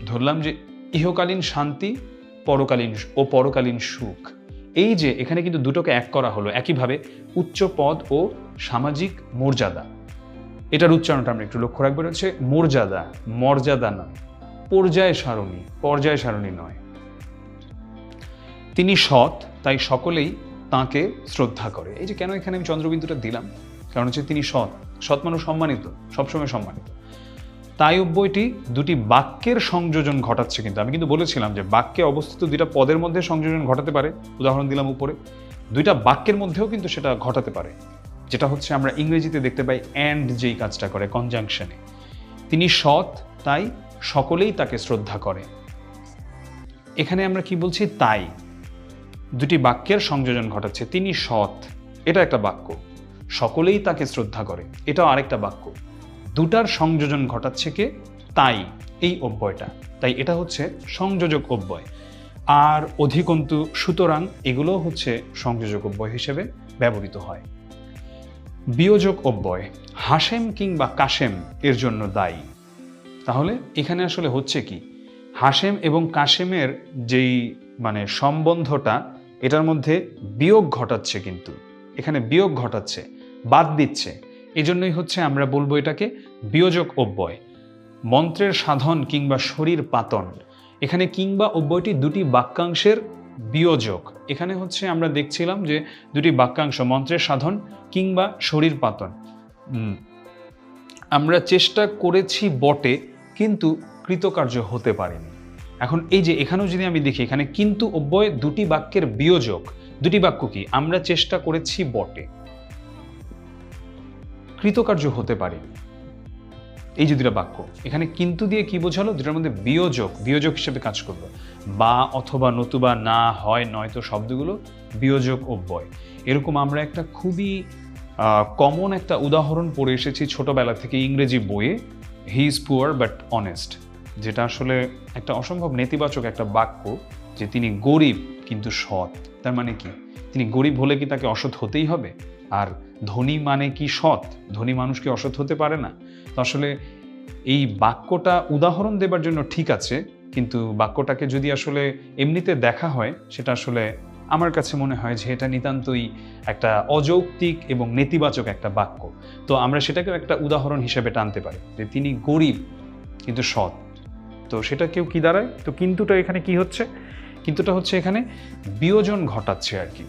ধরলাম যে ইহকালীন শান্তি, পরকালীন ও পরকালীন সুখ। এই যে এখানে কিন্তু দুটোকে এক করা হলো, একইভাবে উচ্চ পদ ও সামাজিক মর্যাদা। এটার উচ্চারণটা আমরা একটু লক্ষ্য রাখবো, হচ্ছে মর্যাদা, মর্যাদা নয়, পর্যায় সারণী, পর্যায় সারণী নয়। তিনি সৎ, তাই সকলেই তাঁকে শ্রদ্ধা করে। এই যে কেন এখানে আমি চন্দ্রবিন্দুটা দিলাম, কারণ হচ্ছে তিনি সৎ, সৎ মানুষ সম্মানিত, সবসময় সম্মানিত। তাই অব্যয়টি 2টি বাক্যের সংযোজন ঘটাচ্ছে। কিন্তু আমি কিন্তু বলেছিলাম যে বাক্যে অবস্থিত 2টা পদের মধ্যে সংযোজন ঘটাতে পারে, উদাহরণ দিলাম উপরে। 2টা বাক্যের মধ্যেও কিন্তু সেটা ঘটাতে পারে, যেটা হচ্ছে আমরা ইংরেজিতে দেখতে পাই অ্যান্ড যেই কাজটা করে কনজাংশনে। তিনি সৎ, তাই সকলেই তাকে শ্রদ্ধা করে। এখানে আমরা কি বলছি, তাই 2টি বাক্যের সংযোজন ঘটাচ্ছে। তিনি সৎ, এটা একটা বাক্য, সকলেই তাকে শ্রদ্ধা করে, এটাও আরেকটা বাক্য। 2টার সংযোজন ঘটাচ্ছে কে? তাই, এই অব্যয়টা। তাই এটা হচ্ছে সংযোজক অব্যয়। আর অধিকন্তু, সুতরাং এগুলো হচ্ছে সংযোজক অব্যয় হিসেবে ব্যবহৃত হয়। বিয়োজক অব্যয়, হাসেম কিংবা কাশেম এর জন্য দায়ী। তাহলে এখানে আসলে হচ্ছে কি, হাসেম এবং কাশেমের যেই মানে সম্বন্ধটা, এটার মধ্যে বিয়োগ ঘটাচ্ছে, কিন্তু এখানে বিয়োগ ঘটাচ্ছে, বাদ দিচ্ছে। এই জন্যই হচ্ছে আমরা বলবো এটাকে বিয়োজক অব্যয়। মন্ত্রের সাধন কিংবা শরীর পাতন, এখানে কিংবা অব্যয়টি দুটি বাক্যাংশের বিয়োজক। এখানে হচ্ছে আমরা দেখছিলাম যে দুটি বাক্যাংশ, মন্ত্রের সাধন কিংবা শরীর পাতন। আমরা চেষ্টা করেছি বটে কিন্তু কৃতকার্য হতে পারেনি। এখন এই যে এখানেও যদি আমি দেখি, এখানে কিন্তু অব্যয় দুটি বাক্যের বিয়োজক। দুটি বাক্য কি? আমরা চেষ্টা করেছি বটে, কৃতকার্য হতে পারেনি। এই যে দুটা বাক্য, এখানে কিন্তু দিয়ে কি বোঝালো? দুটার মধ্যে বিয়োজক, বিয়োজক হিসেবে কাজ করলো। বা, অথবা, নতুবা, না, হয়, নয়তো শব্দগুলো বিয়োজক অব্যয়। এরকম আমরা একটা খুবই কমন একটা উদাহরণ পড়ে এসেছি ছোটবেলা থেকে ইংরেজি বইয়ে, he is poor but honest, যেটা আসলে একটা অসম্ভব নেতিবাচক একটা বাক্য, যে তিনি গরিব কিন্তু সৎ। তার মানে কি? তিনি গরিব হলে কি তাকে অসৎ হতেই হবে? আর ধনী মানে কি সৎ? ধনী মানুষ কি অসৎ হতে পারে না? তো আসলে এই বাক্যটা উদাহরণ দেবার জন্য ঠিক আছে, কিন্তু বাক্যটাকে যদি আসলে এমনিতে দেখা হয়, সেটা আসলে আমার কাছে মনে হয় যে এটা নিতান্তই একটা অযৌক্তিক এবং নেতিবাচক একটা বাক্য। তো আমরা সেটাকেও একটা উদাহরণ হিসেবে টানতে পারি যে তিনি গরিব কিন্তু সৎ। তো সেটা কেউ কি দাঁড়ায়? তো কিন্তুটা এখানে কি হচ্ছে? কিন্তুটা হচ্ছে এখানে বিয়োজন ঘটাচ্ছে আর কি,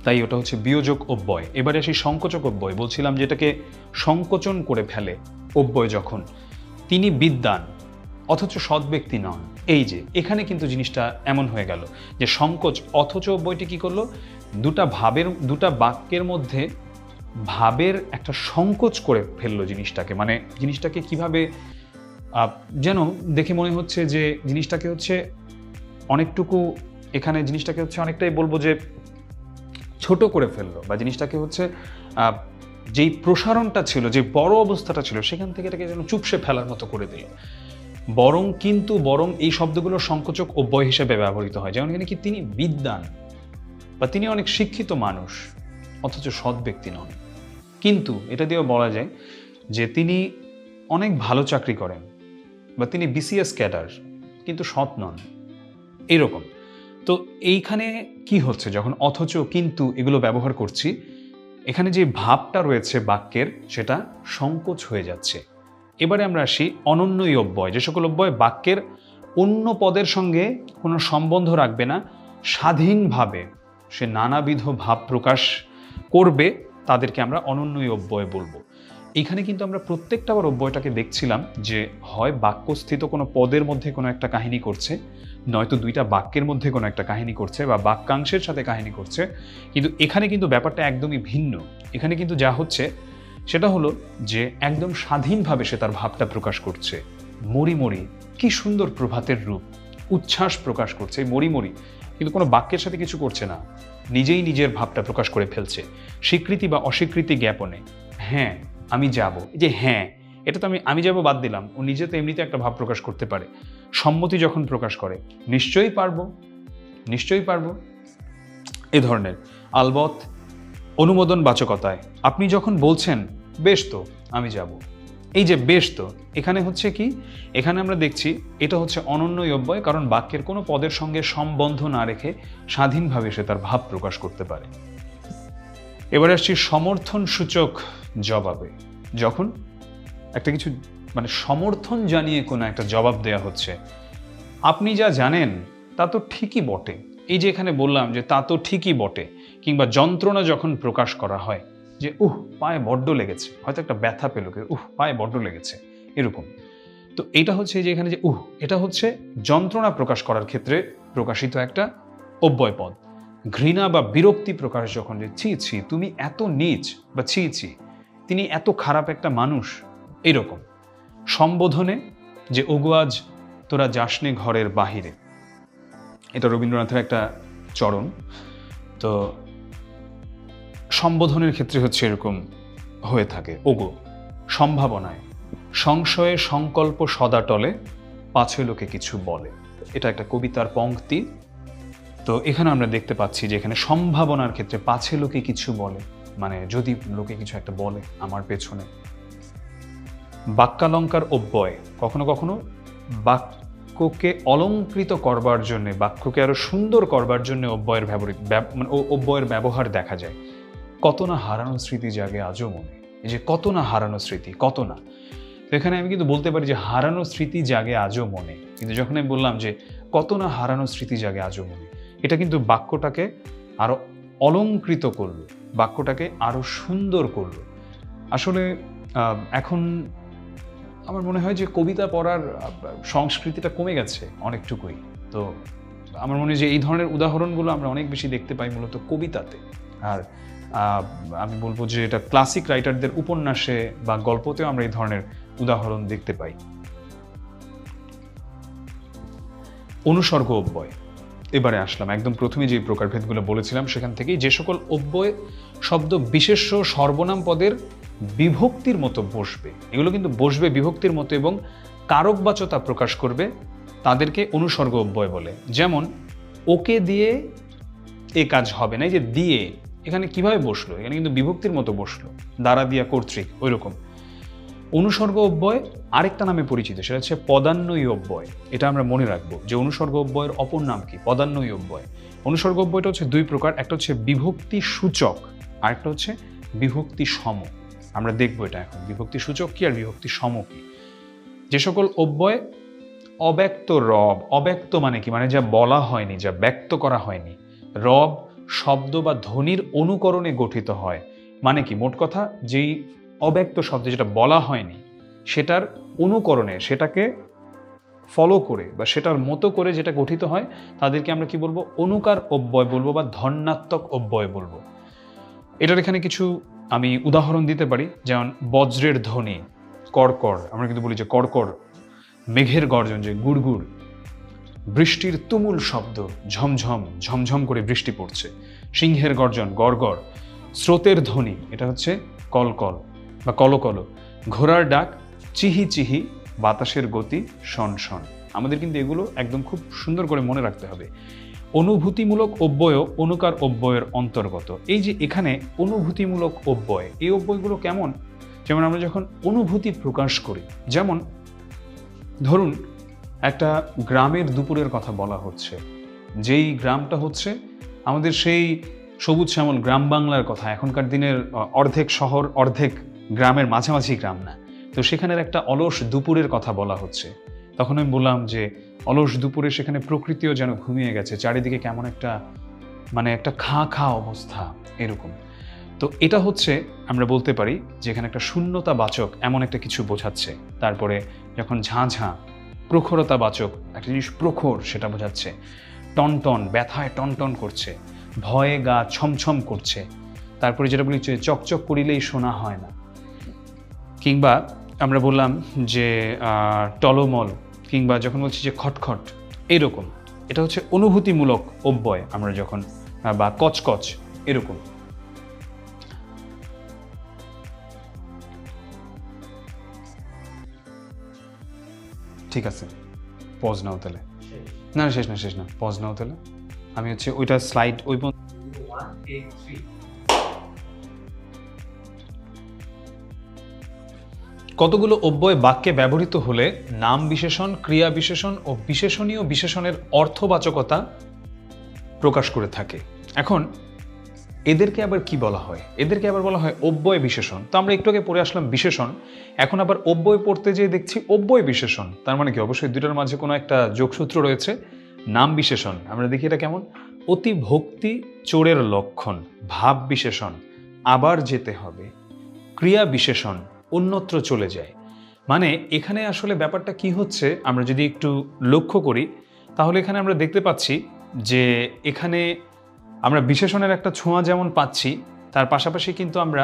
তাই ওটা হচ্ছে বিয়োজক অব্যয়। এবারে আসি সংকোচক অব্যয়। বলছিলাম যেটাকে সংকোচন করে ফেলে অব্যয় যখন। তিনি বিদ্বান অথচ সৎ ব্যক্তি নন। এই যে এখানে কিন্তু জিনিসটা এমন হয়ে গেল যে সংকোচ, অথচ অব্যয়টি কি করলো? দুটা বাক্যের মধ্যে ভাবের একটা সংকোচ করে ফেললো জিনিসটাকে। মানে জিনিসটাকে কিভাবে যেন দেখে মনে হচ্ছে যে জিনিসটাকে হচ্ছে অনেকটুকু, এখানে জিনিসটাকে হচ্ছে অনেকটাই বলবো যে ছোট করে ফেললো, বা জিনিসটাকে হচ্ছে যেই প্রসারণটা ছিল, যে বড় অবস্থাটা ছিল, সেখান থেকে এটাকে যেন চুপসে ফেলার মতো করে দিল। বরং, কিন্তু, বরং এই শব্দগুলো সংকোচক অব্যয় হিসেবে ব্যবহৃত হয়। যেমন এখানে কি তিনি বিদ্বান বা তিনি অনেক শিক্ষিত মানুষ অথচ সৎ ব্যক্তি নন। কিন্তু এটা দিয়েও বলা যায় যে তিনি অনেক ভালো চাকরি করেন বা তিনি বিসিএস ক্যাডার কিন্তু সৎ নন, এরকম। তো এইখানে কি হচ্ছে? যখন অথচ, কিন্তু এগুলো ব্যবহার করছি, এখানে যে ভাবটা রয়েছে বাক্যের, সেটা সংকোচ হয়ে যাচ্ছে। এবারে আমরা আসি অনন্যই অব্যয়। যে সকল অব্যয় বাক্যের অন্য পদের সঙ্গে কোনো সম্বন্ধ রাখবে না, স্বাধীনভাবে সে নানাবিধ ভাব প্রকাশ করবে, তাদেরকে আমরা অনন্যই অব্যয় বলবো। এখানে কিন্তু আমরা প্রত্যেকটা আবার অব্যয়টাকে দেখছিলাম যে হয় বাক্যস্থিত কোনো পদের মধ্যে কোনো একটা কাহিনী করছে, নয়তো দুইটা বাক্যের মধ্যে কোনো একটা কাহিনী করছে, বা বাক্যাংশের সাথে কাহিনী করছে। কিন্তু এখানে কিন্তু ব্যাপারটা একদমই ভিন্ন। এখানে কিন্তু যা হচ্ছে সেটা হলো যে একদম স্বাধীনভাবে সে তার ভাবটা প্রকাশ করছে। মরি মরি, কি সুন্দর প্রভাতের রূপ, উচ্ছ্বাস প্রকাশ করছে মরি মরি, কিন্তু কোনো বাক্যের সাথে কিছু করছে না, নিজেই নিজের ভাবটা প্রকাশ করে ফেলছে স্বীকৃতি বা অস্বীকৃতি জ্ঞাপনে। হ্যাঁ আমি যাব, যে হ্যাঁ এটা তো আমি যাব বাদ দিলাম, ও নিজে তো এমনিতে একটা ভাব প্রকাশ করতে পারে। সম্মতি যখন প্রকাশ করে, নিশ্চয়ই পারবো, নিশ্চয়ই পারবো, এ ধরনের আলবৎ অনুমোদন বাচকতায় আপনি যখন বলছেন বেশ তো আমি যাব, এই যে বেশ তো, এখানে হচ্ছে কি? এখানে আমরা দেখছি এটা হচ্ছে অনন্যই অব্যয়, কারণ বাক্যের কোনো পদের সঙ্গে সম্বন্ধ না রেখে স্বাধীনভাবে সে তার ভাব প্রকাশ করতে পারে। এবারে আসছি সমর্থন সূচক জবাবে। যখন একটা কিছু মানে সমর্থন জানিয়ে কোনো একটা জবাব দেয়া হচ্ছে, আপনি যা জানেন তা তো ঠিকই বটে। এই যে এখানে বললাম যে তা তো ঠিকই বটে, কিংবা যন্ত্রণা যখন প্রকাশ করা হয় যে পায়ে বড্ড লেগেছে, হয়তো একটা ব্যথা পেল, পায়ে বড্ড লেগেছে, এরকম। তো এটা হচ্ছে যে এখানে যে এটা হচ্ছে যন্ত্রণা প্রকাশ করার ক্ষেত্রে প্রকাশিত একটা অব্যয় পদ। ঘৃণা বা বিরক্তি প্রকাশ যখন, যে ছি ছি তুমি এত নীচ, বা ছি ছি তিনি এত খারাপ একটা মানুষ, এরকম। সম্বোধনে যে ওগো আজ তোরা যাসনে ঘরের বাহিরে, এটা রবীন্দ্রনাথের একটা চরণ। তো সম্বোধনের ক্ষেত্রে হচ্ছে এরকম হয়ে থাকে। ওগো সম্ভাবনায়, সংশয়ে সংকল্প সদা টলে, পাছে লোকে কিছু বলে, এটা একটা কবিতার পংক্তি। তো এখানে আমরা দেখতে পাচ্ছি যে এখানে সম্ভাবনার ক্ষেত্রে পাছে লোকে কিছু বলে, মানে যদি লোকে কিছু একটা বলে আমার পেছনে। বাক্যালঙ্কার অব্যয়, কখনো কখনো বাক্যকে অলঙ্কৃত করবার জন্য, বাক্যকে আরো সুন্দর করবার জন্য অব্যয়ের ব্যবহার দেখা যায়। কত না হারানো স্মৃতি জাগে আজও মনে, এই যে কত না হারানো স্মৃতি, কত না, এখানে আমি কিন্তু বলতে পারি যে হারানো স্মৃতি জাগে আজও মনে, কিন্তু যখন আমি বললাম যে কত না হারানো স্মৃতি জাগে আজও মনে, এটা কিন্তু বাক্যটাকে আরো অলংকৃত করলো, বাক্যটাকে আরো সুন্দর করলো। আসলে এখন আমার মনে হয় যে কবিতা পড়ার সংস্কৃতিটা কমে গেছে অনেকটুকুই। তো আমার মনে হয় যে এই ধরনের উদাহরণগুলো আমরা অনেক বেশি দেখতে পাই মূলত কবিতাতে। আর আমি বলবো যে এটা ক্লাসিক রাইটারদের উপন্যাসে বা গল্পতেও আমরা এই ধরনের উদাহরণ দেখতে পাই। অনুসর্গ অব্যয়, এবারে আসলাম একদম প্রথমে যে প্রকারভেদগুলো বলেছিলাম সেখান থেকেই। যে সকল অব্যয় শব্দ বিশেষ্য সর্বনাম পদের বিভক্তির মতো বসবে, এগুলো কিন্তু বসবে বিভক্তির মতো এবং কারকবাচকতা প্রকাশ করবে, তাদেরকে অনুসর্গ অব্যয় বলে। যেমন ওকে দিয়ে এ কাজ হবে না, এই যে দিয়ে এখানে কিভাবে বসলো, এখানে কিন্তু বিভক্তির মতো বসলো, দ্বারা দিয়া কর্তৃক, ওই রকম। অনুসর্গ অব্যয় আরেকটা নামে পরিচিত, সেটা হচ্ছে পদান্বয়ী অব্যয়। এটা আমরা মনে রাখবো যে অনুসর্গ অব্যয়ের অপর নাম কি, পদান্বয়ী অব্যয়। অনুসর্গ অব্যয়টা হচ্ছে দুই প্রকার, একটা হচ্ছে বিভক্তি সূচক, আরেকটা হচ্ছে বিভক্তি সম। আমরা দেখবো এটা এখন, বিভক্তি সূচক কি আর বিভক্তি সম কি। যে সকল অব্যয় অব্যক্ত রব, অব্যক্ত মানে কি, মানে যা বলা হয়নি, যা ব্যক্ত করা হয়নি, রব শব্দ বা ধ্বনির অনুকরণে গঠিত হয়, মানে কি মোট কথা যেই অব্যক্ত শব্দ যেটা বলা হয়নি সেটার অনুকরণে, সেটাকে ফলো করে বা সেটার মতো করে যেটা গঠিত হয়, তাদেরকে আমরা কি বলবো, অনুকার অব্যয় বলবো বা ধন্যাত্মক অব্যয় বলবো। এটার এখানে কিছু আমি উদাহরণ দিতে পারি, যেমন বজ্রের ধ্বনি, কড়কড়, আমরা কিন্তু বলি যে কড়কড়, মেঘের গর্জন যে গুড়গুড়, বৃষ্টির তুমুল শব্দ, ঝমঝম ঝমঝম করে বৃষ্টি পড়ছে, সিংহের গর্জন গড়গড়, স্রোতের ধ্বনি, এটা হচ্ছে কলকল বা কলকল, ঘোড়ার ডাক চিহি চিহি, বাতাসের গতি শন শন। আমাদের কিন্তু এগুলো একদম খুব সুন্দর করে মনে রাখতে হবে। অনুভূতিমূলক অব্যয় অনুকার অব্যয়ের অন্তর্গত। এই যে এখানে অনুভূতিমূলক অব্যয়, এই অব্যয়গুলো কেমন, যেমন আমরা যখন অনুভূতি প্রকাশ করি, যেমন ধরুন একটা গ্রামের দুপুরের কথা বলা হচ্ছে, যেই গ্রামটা হচ্ছে আমাদের সেই সবুজ শ্যামল গ্রাম বাংলার কথা, এখনকার দিনের অর্ধেক শহর অর্ধেক গ্রামের মাঝামাঝি গ্রাম না, তো সেখানের একটা অলস দুপুরের কথা বলা হচ্ছে। তখন আমি বললাম যে অলস দুপুরে সেখানে প্রকৃতিও যেন ঘুমিয়ে গেছে, চারিদিকে কেমন একটা মানে একটা খা খা অবস্থা এরকম। তো এটা হচ্ছে আমরা বলতে পারি যে এখানে একটা শূন্যতাবাচক এমন একটা কিছু বোঝাচ্ছে। তারপরে যখন ঝাঁ ঝাঁ প্রখরতাবাচক একটা জিনিস প্রখর, সেটা বোঝাচ্ছে। টনটন, ব্যথায় টনটন করছে, ভয়ে গা ছমছম করছে। তারপরে যেটা বলি যে চকচক করিলেই শোনা হয় না, কিংবা আমরা বললাম যে টলমল, কিংবা যখন বলছি যে খটখট, এরকম। এটা হচ্ছে অনুভূতিমূলক অব্যয় আমরা যখন, বা কচকচ এরকম। ঠিক আছে, পজ নাও তাহলে। না শেষ না, শেষ না, পজ নাও তাহলে। আমি হচ্ছে ওইটা স্লাইড ওই কতগুলো অব্যয় বাক্যে ব্যবহৃত হলে নাম বিশেষণ, ক্রিয়া বিশেষণ ও বিশেষণীয় বিশেষণের অর্থবাচকতা প্রকাশ করে থাকে। এখন এদেরকে আবার কি বলা হয়, এদেরকে আবার বলা হয় অব্যয় বিশেষণ। তো আমরা একটু আগে পড়ে আসলাম বিশেষণ, এখন আবার অব্যয় পড়তে যেয়ে দেখছি অব্যয় বিশেষণ। তার মানে কি, অবশ্যই দুটার মাঝে কোনো একটা যোগসূত্র রয়েছে। নাম বিশেষণ আমরা দেখি এটা কেমন, অতি ভক্তি চোরের লক্ষণ, ভাব বিশেষণ আবার যেতে হবে, ক্রিয়া বিশেষণ অন্যত্র চলে যায়। মানে এখানে আসলে ব্যাপারটা কি হচ্ছে, আমরা যদি একটু লক্ষ্য করি তাহলে এখানে আমরা দেখতে পাচ্ছি যে এখানে আমরা বিশেষণের একটা ছোঁয়া যেমন পাচ্ছি, তার পাশাপাশি কিন্তু আমরা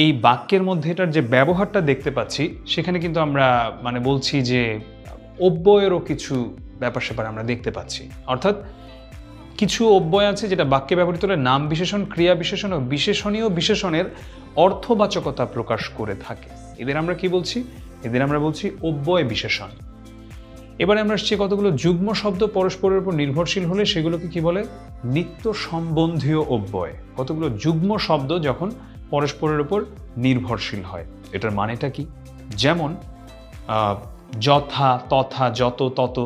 এই বাক্যের মধ্যে এটার যে ব্যবহারটা দেখতে পাচ্ছি, সেখানে কিন্তু আমরা মানে বলছি যে অব্যয়েরও কিছু ব্যাপার স্যাপার আমরা দেখতে পাচ্ছি। অর্থাৎ কিছু অব্যয় আছে যেটা বাক্যে ব্যবহৃত হলে নাম বিশেষণ, ক্রিয়া বিশেষণ ও বিশেষণীয় বিশেষণের অর্থবাচকতা প্রকাশ করে থাকে। এদের আমরা কি বলছি, এদের আমরা বলছি অব্যয় বিশেষণ। এবারে আমরা আসছি কতগুলো যুগ্ম শব্দ পরস্পরের উপর নির্ভরশীল হলে সেগুলোকে কি বলে, নিত্য সম্বন্ধীয় অব্যয়। কতগুলো যুগ্ম শব্দ যখন পরস্পরের উপর নির্ভরশীল হয়, এটার মানেটা কি, যেমন যথা, তথা, যত, তত,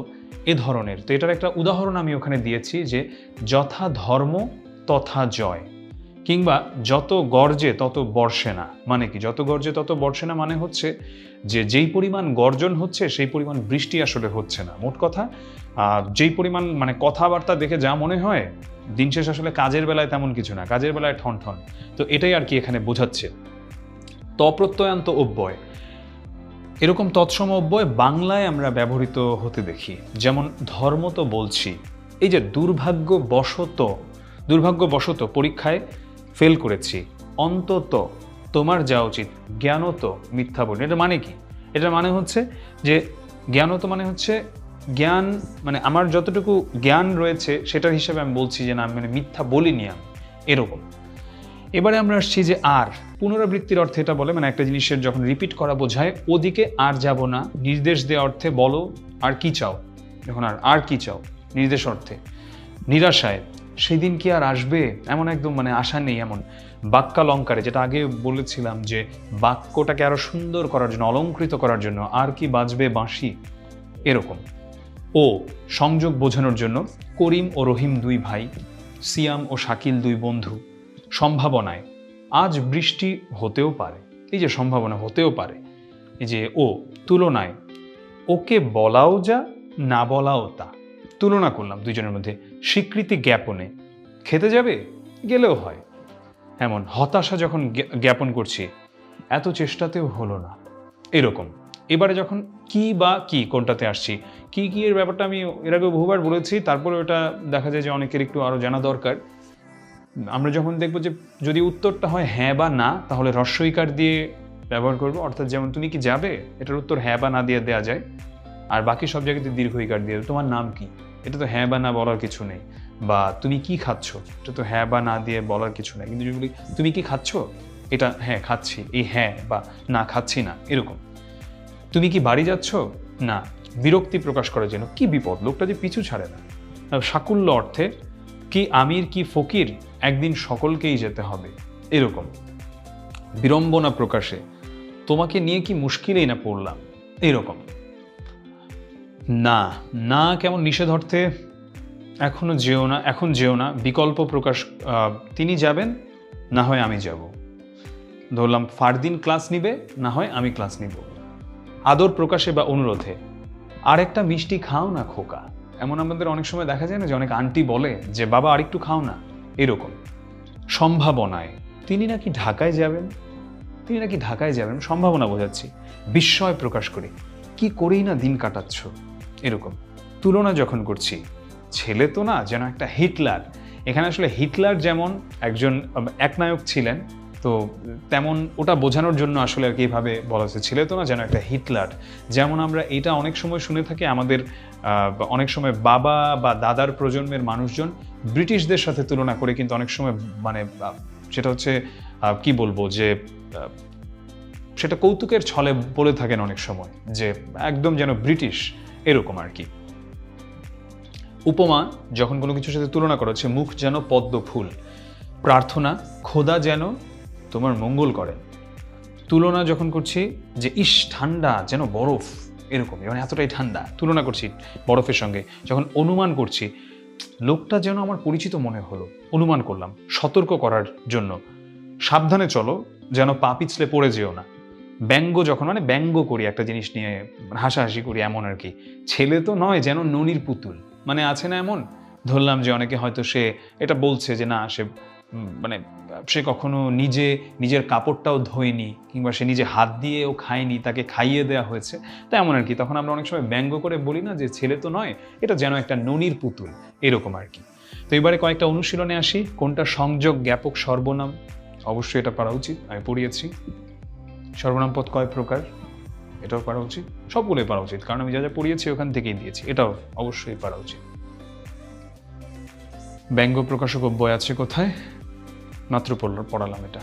এ ধরনের। তো এটার একটা উদাহরণ আমি ওখানে দিয়েছি যে যথা ধর্ম তথা জয়, কিংবা যত গর্জে তত বর্ষে না, মানে কি যত গর্জে তত বর্ষে না মানে হচ্ছে যে যেই পরিমাণ গর্জন হচ্ছে সেই পরিমাণ বৃষ্টি আসলে হচ্ছে না। মোট কথা যেই পরিমাণ মানে কথাবার্তা দেখে যা মনে হয় দিন শেষ আসলে কাজের বেলায় তেমন কিছু না, কাজের বেলায় ঠন ঠন। তো এটাই আর কি এখানে বোঝাচ্ছে। তপ্রত্যয়ান্ত অব্যয়, এরকম তৎসম অব্যয় বাংলায় আমরা ব্যবহৃত হতে দেখি। যেমন ধর্ম তো বলছি, এই যে দুর্ভাগ্যবশত পরীক্ষায় ফেল করেছি, অন্তত তোমার যাওয়া উচিত, জ্ঞানত মিথ্যা বলি। এটা মানে কি? এটার মানে হচ্ছে যে জ্ঞানত মানে হচ্ছে জ্ঞান, মানে আমার যতটুকু জ্ঞান রয়েছে সেটার হিসেবে আমি বলছি যে না, মানে মিথ্যা বলিনি আমি, এরকম। এবারে আমরা আসছি যে আর পুনরাবৃত্তির অর্থে এটা বলে, মানে একটা জিনিসের যখন রিপিট করা বোঝায় ওদিকে আর যাব না, নির্দেশ দেওয়া অর্থে বলো আর কি চাও, যখন আর কি চাও নির্দেশ অর্থে। নিরাশায় সেদিন কি আর আসবে, এমন একদম মানে আশা নেই এমন। বাক্যালঙ্কারে, যেটা আগে বলেছিলাম যে বাক্যটাকে আরো সুন্দর করার জন্য, অলঙ্কৃত করার জন্য, আর কি বাজবে বাঁশি, এরকম। ও সংযোগ বোঝানোর জন্য, করিম ও রহিম দুই ভাই, সিয়াম ও শাকিল দুই বন্ধু। সম্ভাবনায়, আজ বৃষ্টি হতেও পারে, এই যে সম্ভাবনা হতেও পারে, এই যে ও। তুলনায়, ওকে বলাও যা না বলাও তা, তুলনা করলাম দুইজনের মধ্যে। স্বীকৃতি জ্ঞাপনে, খেতে যাবে, গেলেও হয়, এমন। হতাশা যখন জ্ঞাপন করছি, এত চেষ্টাতেও হলো না, এরকম। এবারে যখন কি বা কি কোনটাতে আসছি, কি কি এর ব্যাপারটা আমি এর আগে বহুবার বলেছি, তারপরে ওটা দেখা যায় যে অনেকের একটু আরো জানা দরকার। আমরা যখন দেখবো যে যদি উত্তরটা হয় হ্যাঁ বা না, তাহলে হ্রস্বইকার দিয়ে ব্যবহার করব। অর্থাৎ যেমন তুমি কি যাবে, এটার উত্তর হ্যাঁ বা না দিয়ে দেওয়া যায়, আর বাকি সব জায়গাতে দীর্ঘইকার দিয়ে। তোমার নাম কি, এটা তো হ্যাঁ বা না বলার কিছু নেই। বা তুমি কি খাচ্ছ, এটা তো হ্যাঁ বা না দিয়ে বলার কিছু নেই। কিন্তু যদি বলি তুমি কি খাচ্ছ, এটা হ্যাঁ খাচ্ছি, এই হ্যাঁ বা না খাচ্ছি না, এরকম। তুমি কি বাড়ি যাচ্ছ, না। বিরক্তি প্রকাশ করার জন্য, কি বিপদ, লোকটা যে পিছু ছাড়ে না। সাকুল্য অর্থে, কি আমির কি ফকির, একদিন সকলকেই যেতে হবে, এরকম। বিড়ম্বনা প্রকাশে, তোমাকে নিয়ে কি মুশকিলেই না পড়লাম, এরকম। না, না কেমন নিষেধ অর্থে, এখনো যেও না, এখন যেও না। বিকল্প প্রকাশ, তিনি যাবেন, না হয় আমি যাব। ধরলাম ফারদিন ক্লাস নিবে, না হয় আমি ক্লাস নিব। আদর প্রকাশে বা অনুরোধে, আরেকটা মিষ্টি খাও না খোকা, এমন আমাদের অনেক সময় দেখা যায় না যে অনেক আন্টি বলে যে বাবা আরেকটু খাও না, এরকম। সম্ভাবনায়, তিনি নাকি ঢাকায় যাবেন, তিনি নাকি ঢাকায় যাবেন, সম্ভাবনা বোঝাচ্ছি। বিস্ময় প্রকাশ করে, কি করেই না দিন কাটাচ্ছ, এরকম। তুলনা যখন করছি, ছেলে তো না যেন একটা হিটলার। এখানে আসলে হিটলার যেমন একজন একনায়ক ছিলেন, তো তেমন ওটা বোঝানোর জন্য আসলে আর কি এইভাবে বলা হচ্ছে, ছেলে তো না যেন একটা হিটলার। যেমন আমরা এটা অনেক সময় শুনে থাকি, আমাদের অনেক সময় বাবা বা দাদার প্রজন্মের মানুষজন ব্রিটিশদের সাথে তুলনা করে কিন্তু অনেক সময় মানে সেটা হচ্ছে কি বলবো যে সেটা কৌতুকের ছলে বলে থাকেন অনেক সময় যে একদম যেন ব্রিটিশ, এরকম আর কি। উপমা, যখন কোনো কিছুর সাথে তুলনা করা হচ্ছে, মুখ যেন পদ্ম ফুল। প্রার্থনা, খোদা যেন তোমার মঙ্গল করেন। তুলনা যখন করছি যে ইস ঠান্ডা যেন বরফ, এরকম, মানে এতটাই ঠান্ডা, তুলনা করছি বরফের সঙ্গে। যখন অনুমান করছি, লোকটা যেন আমার পরিচিত মনে হলো, অনুমান করলাম, সতর্ক করার জন্য। সাবধানে চলো, যেন পা পিছলে পড়ে যেও না। ব্যঙ্গ যখন, মানে ব্যঙ্গ করি একটা জিনিস নিয়ে, হাসাহাসি করি, এমন আর কি। ছেলে তো নয় যেন ননির পুতুল, মানে আছে না এমন, ধরলাম যে অনেকে হয়তো সে এটা বলছে যে না সে মানে সে কখনো নিজের কাপড়টাও ধোয়নি, কিংবা সে নিজে হাত দিয়েও খায়নি, তাকে খাইয়ে দেওয়া হয়েছে, তা এমন আর কি। তখন আমরা অনেক সময় ব্যঙ্গ করে বলি না যে ছেলে তো নয়, এটা যেন একটা ননির পুতুল, এরকম আর কি। তো এবারে কয়েকটা অনুশীলনে আসি। কোনটা সংযোগ জ্ঞাপক সর্বনাম, অবশ্যই এটা পারা উচিত, আমি পড়িয়েছি। সর্বনাম পদ কয় প্রকার, এটাও পারা উচিত, সবগুলোই পারা উচিত, কারণ আমি যা যা পড়িয়েছি ওখান থেকেই দিয়েছি, এটাও অবশ্যই পারা উচিত। ব্যঙ্গ প্রকাশক অব্যয় আছে কোথায়, মাত্র পড়ালাম এটা।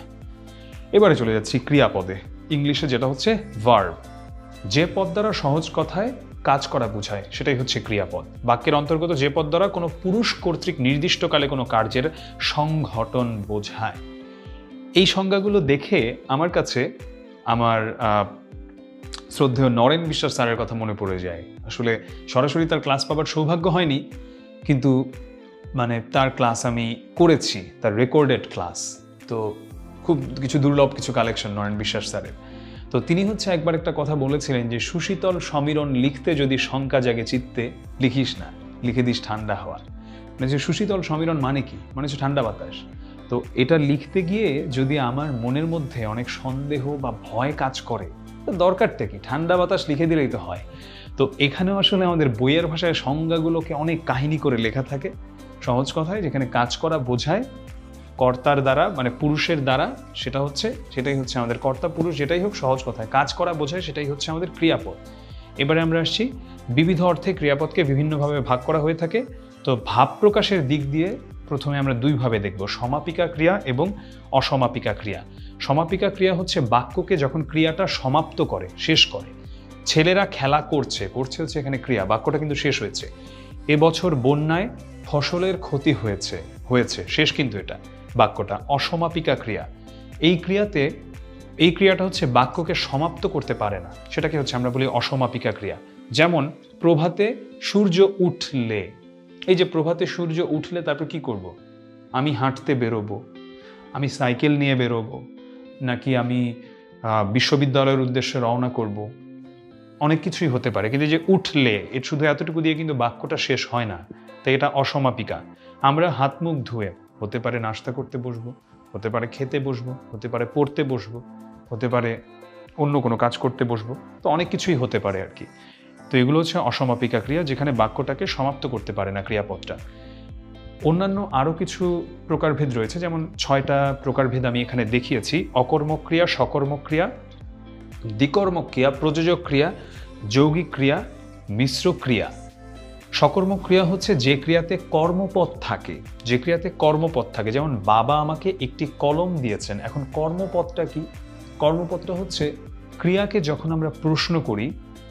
এবারে চলে যাচ্ছি ক্রিয়াপদে, ইংলিশে যেটা হচ্ছে ভার্ব। যে পদ দ্বারা সহজ কথায় কাজ করা বোঝায় সেটাই হচ্ছে ক্রিয়াপদ। বাক্যের অন্তর্গত যে পদ দ্বারা কোনো পুরুষ কর্তৃক নির্দিষ্টকালে কোনো কার্যের সংঘটন বোঝায়। এই সংজ্ঞাগুলো দেখে আমার কাছে আমার শ্রদ্ধেয় নরেন বিশ্বাস স্যারের কথা মনে পড়ে যায়। আসলে সরাসরি তার ক্লাস পাবার সৌভাগ্য হয়নি, কিন্তু মানে তার ক্লাস আমি করেছি, তার রেকর্ডেড ক্লাস। তো খুব কিছু দুর্লভ কিছু কালেকশন নরেন বিশ্বাস স্যারের। তো তিনি হচ্ছে একবার একটা কথা বলেছিলেন যে সুশীতল সমীরণ লিখতে যদি শঙ্কা জাগে চিত্তে লিখিস না, লিখে দিস ঠান্ডা হাওয়া। মানে যে সুশীতল সমীরণ মানে কি, মানে হচ্ছে ঠান্ডা বাতাস। তো এটা লিখতে গিয়ে যদি আমার মনের মধ্যে অনেক সন্দেহ বা ভয় কাজ করে, তো দরকারটা কি, ঠান্ডা বাতাস লিখে দিলেই তো হয়। তো এখানেও আসলে আমাদের বইয়ের ভাষায় সংজ্ঞাগুলোকে অনেক কাহিনী করে লেখা থাকে। সহজ কথায় যেখানে কাজ করা বোঝায় কর্তার দ্বারা, মানে পুরুষের দ্বারা, সেটাই হচ্ছে আমাদের কর্তা পুরুষ, যেটাই হোক সহজ কথায় কাজ করা বোঝায়, সেটাই হচ্ছে আমাদের ক্রিয়াপদ। এবারে আমরা আসছি বিবিধ অর্থে ক্রিয়াপদকে বিভিন্নভাবে ভাগ করা হয়ে থাকে। তো ভাব প্রকাশের দিক দিয়ে প্রথমে আমরা দুইভাবে দেখব, সমাপিকা ক্রিয়া এবং অসমাপিকা ক্রিয়া। সমাপিকা ক্রিয়া হচ্ছে বাক্যকে যখন ক্রিয়াটা সমাপ্ত করে, শেষ করে। ছেলেরা খেলা করছে হচ্ছে এখানে ক্রিয়া, বাক্যটা কিন্তু শেষ হয়েছে। এবছর বন্যায় ফসলের ক্ষতি হয়েছে শেষ, কিন্তু এটা বাক্যটা অসমাপিকা ক্রিয়া। এই ক্রিয়াটা হচ্ছে বাক্যকে সমাপ্ত করতে পারে না, সেটাকে হচ্ছে আমরা বলি অসমাপিকা ক্রিয়া। যেমন প্রভাতে সূর্য উঠলে, এই যে প্রভাতে সূর্য উঠলে তারপর কি করব, আমি হাঁটতে বেরোবো, আমি সাইকেল নিয়ে বেরোবো, নাকি আমি বিশ্ববিদ্যালয়ের উদ্দেশ্যে রওনা করব, অনেক কিছুই হতে পারে। কিন্তু যে উঠলে, এর শুধু এতটুকু দিয়ে কিন্তু বাক্যটা শেষ হয় না, তাই এটা অসমাপিকা। আমরা হাত মুখ ধুয়ে, হতে পারে নাস্তা করতে বসবো, হতে পারে খেতে বসবো, হতে পারে পড়তে বসবো, হতে পারে অন্য কোনো কাজ করতে বসবো, তো অনেক কিছুই হতে পারে আর কি। তো এগুলো হচ্ছে অসমাপিকা ক্রিয়া, যেখানে বাক্যটাকে সমাপ্ত করতে পারে না ক্রিয়াপদটা। অন্যান্য আরও কিছু প্রকারভেদ রয়েছে, যেমন 6টা প্রকারভেদ আমি এখানে দেখিয়েছি। অকর্মক ক্রিয়া, সকর্মক ক্রিয়া, দ্বিকর্মক ক্রিয়া, প্রযোজক ক্রিয়া, যৌগিক ক্রিয়া, মিশ্র ক্রিয়া। সকর্মক ক্রিয়া হচ্ছে যে ক্রিয়াতে কর্মপদ থাকে, যেমন বাবা আমাকে একটি কলম দিয়েছেন। এখন কর্মপদটা কি? কর্মপদটা হচ্ছে ক্রিয়াকে যখন আমরা প্রশ্ন করি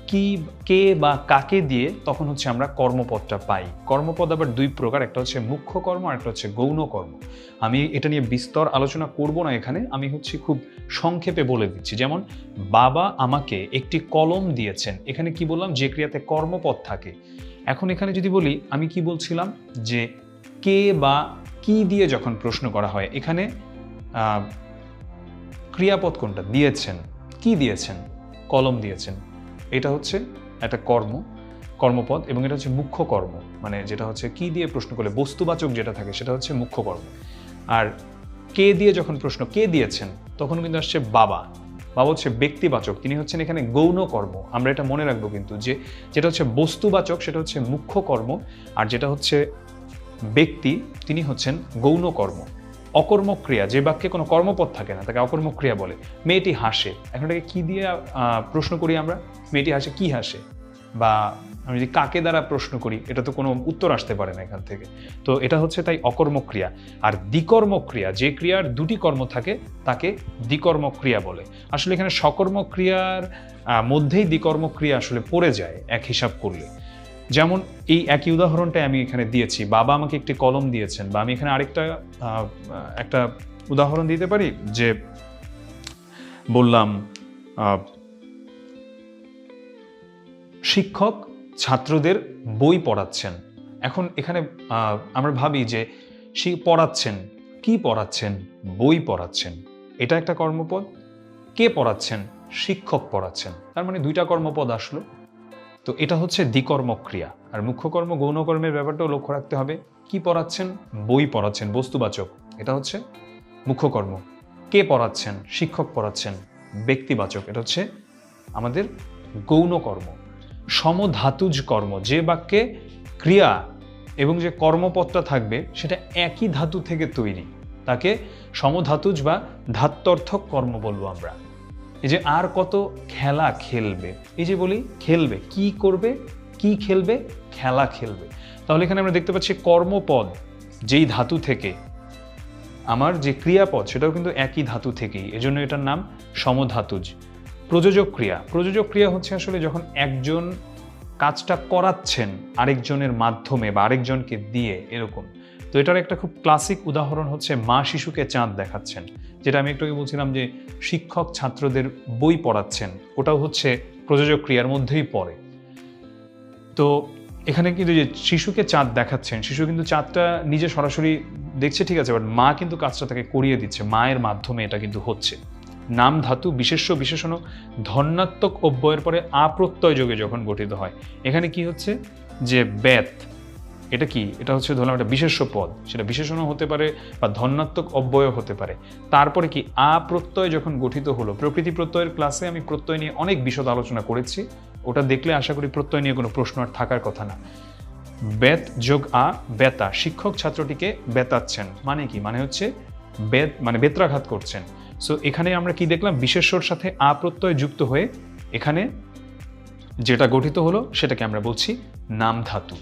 কি, কে বা কাকে দিয়ে, তখন হচ্ছে আমরা কর্মপদটা পাই। কর্মপদ আবার দুই প্রকার, একটা হচ্ছে মুখ্য কর্ম আর একটা হচ্ছে গৌণ কর্ম। আমি এটা নিয়ে বিস্তর আলোচনা করব না এখানে, আমি হচ্ছে খুব সংক্ষেপে বলে দিচ্ছি। যেমন বাবা আমাকে একটি কলম দিয়েছেন, এখানে কি বললাম, যে ক্রিয়াতে কর্মপদ থাকে। এখন এখানে যদি বলি, আমি কি বলছিলাম যে কে বা কি দিয়ে যখন প্রশ্ন করা হয়, এখানে ক্রিয়াপদ কোনটা, দিয়েছেন, কি দিয়েছেন, কলম দিয়েছেন, এটা হচ্ছে একটা কর্মপদ, এবং এটা হচ্ছে মুখ্য কর্ম, মানে যেটা হচ্ছে কি দিয়ে প্রশ্ন করলে বস্তুবাচক যেটা থাকে সেটা হচ্ছে মুখ্য কর্ম। আর কে দিয়ে যখন প্রশ্ন, কে দিয়েছেন, তখন কিন্তু আসছে বাবা হচ্ছে ব্যক্তিবাচক, তিনি হচ্ছেন এখানে গৌণ কর্ম। আমরা এটা মনে রাখবো কিন্তু, যে যেটা হচ্ছে বস্তুবাচক সেটা হচ্ছে মুখ্য কর্ম, আর যেটা হচ্ছে ব্যক্তি তিনি হচ্ছেন গৌণ কর্ম। অকর্মক ক্রিয়া, যে বাক্যে কোনো কর্মপদ থাকে না, তাকে অকর্মক ক্রিয়া বলে। মেয়েটি হাসে, এখন এটাকে কি দিয়ে প্রশ্ন করি আমরা, মেয়েটি হাসে, কি হাসে, বা আমি যদি কাকে দ্বারা প্রশ্ন করি, এটা তো কোনো উত্তর আসতে পারে না এখান থেকে। তো এটা হচ্ছে তাই অকর্মক ক্রিয়া। আর দ্বিকর্মক ক্রিয়া, যে ক্রিয়ার দুটি কর্ম থাকে তাকে দ্বিকর্মক ক্রিয়া বলে। আসলে এখানে সকর্মক ক্রিয়ার মধ্যেই দ্বিকর্মক ক্রিয়া আসলে পড়ে যায় এক হিসাব করলে। যেমন এই একই উদাহরণটাই আমি এখানে দিয়েছি, বাবা আমাকে একটি কলম দিয়েছেন, বা আমি এখানে আরেকটা একটা উদাহরণ দিতে পারি, যে বললাম শিক্ষক ছাত্রদের বই পড়াচ্ছেন। এখন এখানে আমরা ভাবি যে পড়াচ্ছেন, কি পড়াচ্ছেন, বই পড়াচ্ছেন, এটা একটা কর্মপদ। কে পড়াচ্ছেন, শিক্ষক পড়াচ্ছেন, তার মানে দুইটা কর্মপদ আসলো। তো এটা হচ্ছে দ্বিকর্মক ক্রিয়া। আর মুখ্য কর্ম গৌণ কর্মের ব্যাপারটাও লক্ষ্য রাখতে হবে। কি পড়াচ্ছেন, বই পড়াচ্ছেন, বস্তুবাচক, এটা হচ্ছে মুখ্য কর্ম। কে পড়াচ্ছেন, শিক্ষক পড়াচ্ছেন, ব্যক্তিবাচক, এটা হচ্ছে আমাদের গৌণ কর্ম। সমধাতুজ কর্ম, যে বাক্যে ক্রিয়া এবং যে কর্মপদটা থাকবে সেটা একই ধাতু থেকে তৈরি, তাকে সমধাতুজ বা ধাত্বর্থক কর্ম বলবো আমরা। এই যে আর কত খেলা খেলবে, এই যে বলি খেলবে, কি করবে, কি খেলবে, খেলা খেলবে। তাহলে এখানে আমরা দেখতে পাচ্ছি কর্মপদ যেই ধাতু থেকে, আমার যে ক্রিয়াপদ সেটাও কিন্তু একই ধাতু থেকেই, এজন্য এটার নাম সমধাতুজ। প্রযোজক ক্রিয়া হচ্ছে আসলে যখন একজন কাজটা করাচ্ছেন আরেকজনের মাধ্যমে বা আরেকজনকে দিয়ে, এরকম। তো এটার একটা খুব ক্লাসিক উদাহরণ হচ্ছে মা শিশুকে চাঁদ দেখাচ্ছেন, যেটা আমি একটু আগে বলছিলাম যে শিক্ষক ছাত্রদের বই পড়াচ্ছেন, ওটাও হচ্ছে প্রযোজক ক্রিয়ার মধ্যেই পড়ে। তো এখানে কিন্তু যে শিশুকে চাঁদ দেখাচ্ছেন, শিশু কিন্তু চাঁদটা নিজে সরাসরি দেখছে, ঠিক আছে, বাট মা কিন্তু কাজটা তাকে করিয়ে দিচ্ছে, মায়ের মাধ্যমে এটা কিন্তু হচ্ছে। নাম ধাতু বিশেষ্য বিশেষণ ধন্যাত্মক অব্যয়ের পরে আপ্রত্যয় যোগে যখন গঠিত হয়, এখানে কি হচ্ছে যে বেত, এটা কি, এটা হচ্ছে ধরলাম একটা বিশেষ্য পদ, সেটা বিশেষণও হতে পারে বা ধন্যাত্মক অব্যয় হতে পারে। তারপরে কি প্রত্যয় যখন গঠিত হলো, প্রকৃতি প্রত্যয়ের ক্লাসে আমি প্রত্যয় নিয়ে অনেক বিশদ আলোচনা করেছি, ওটা দেখলে আশা করি প্রত্যয় নিয়ে কোনো প্রশ্ন আর থাকার কথা না। বেত যোগ বেতা, শিক্ষক ছাত্রটিকে বেতাচ্ছেন, মানে কি, মানে হচ্ছে বেত মানে বেত্রাঘাত করছেন। সো এখানে আমরা কি দেখলাম, বিশেষ্যর সাথে প্রত্যয় যুক্ত হয়ে এখানে যেটা গঠিত হলো সেটাকে আমরা বলছি নাম ধাতু।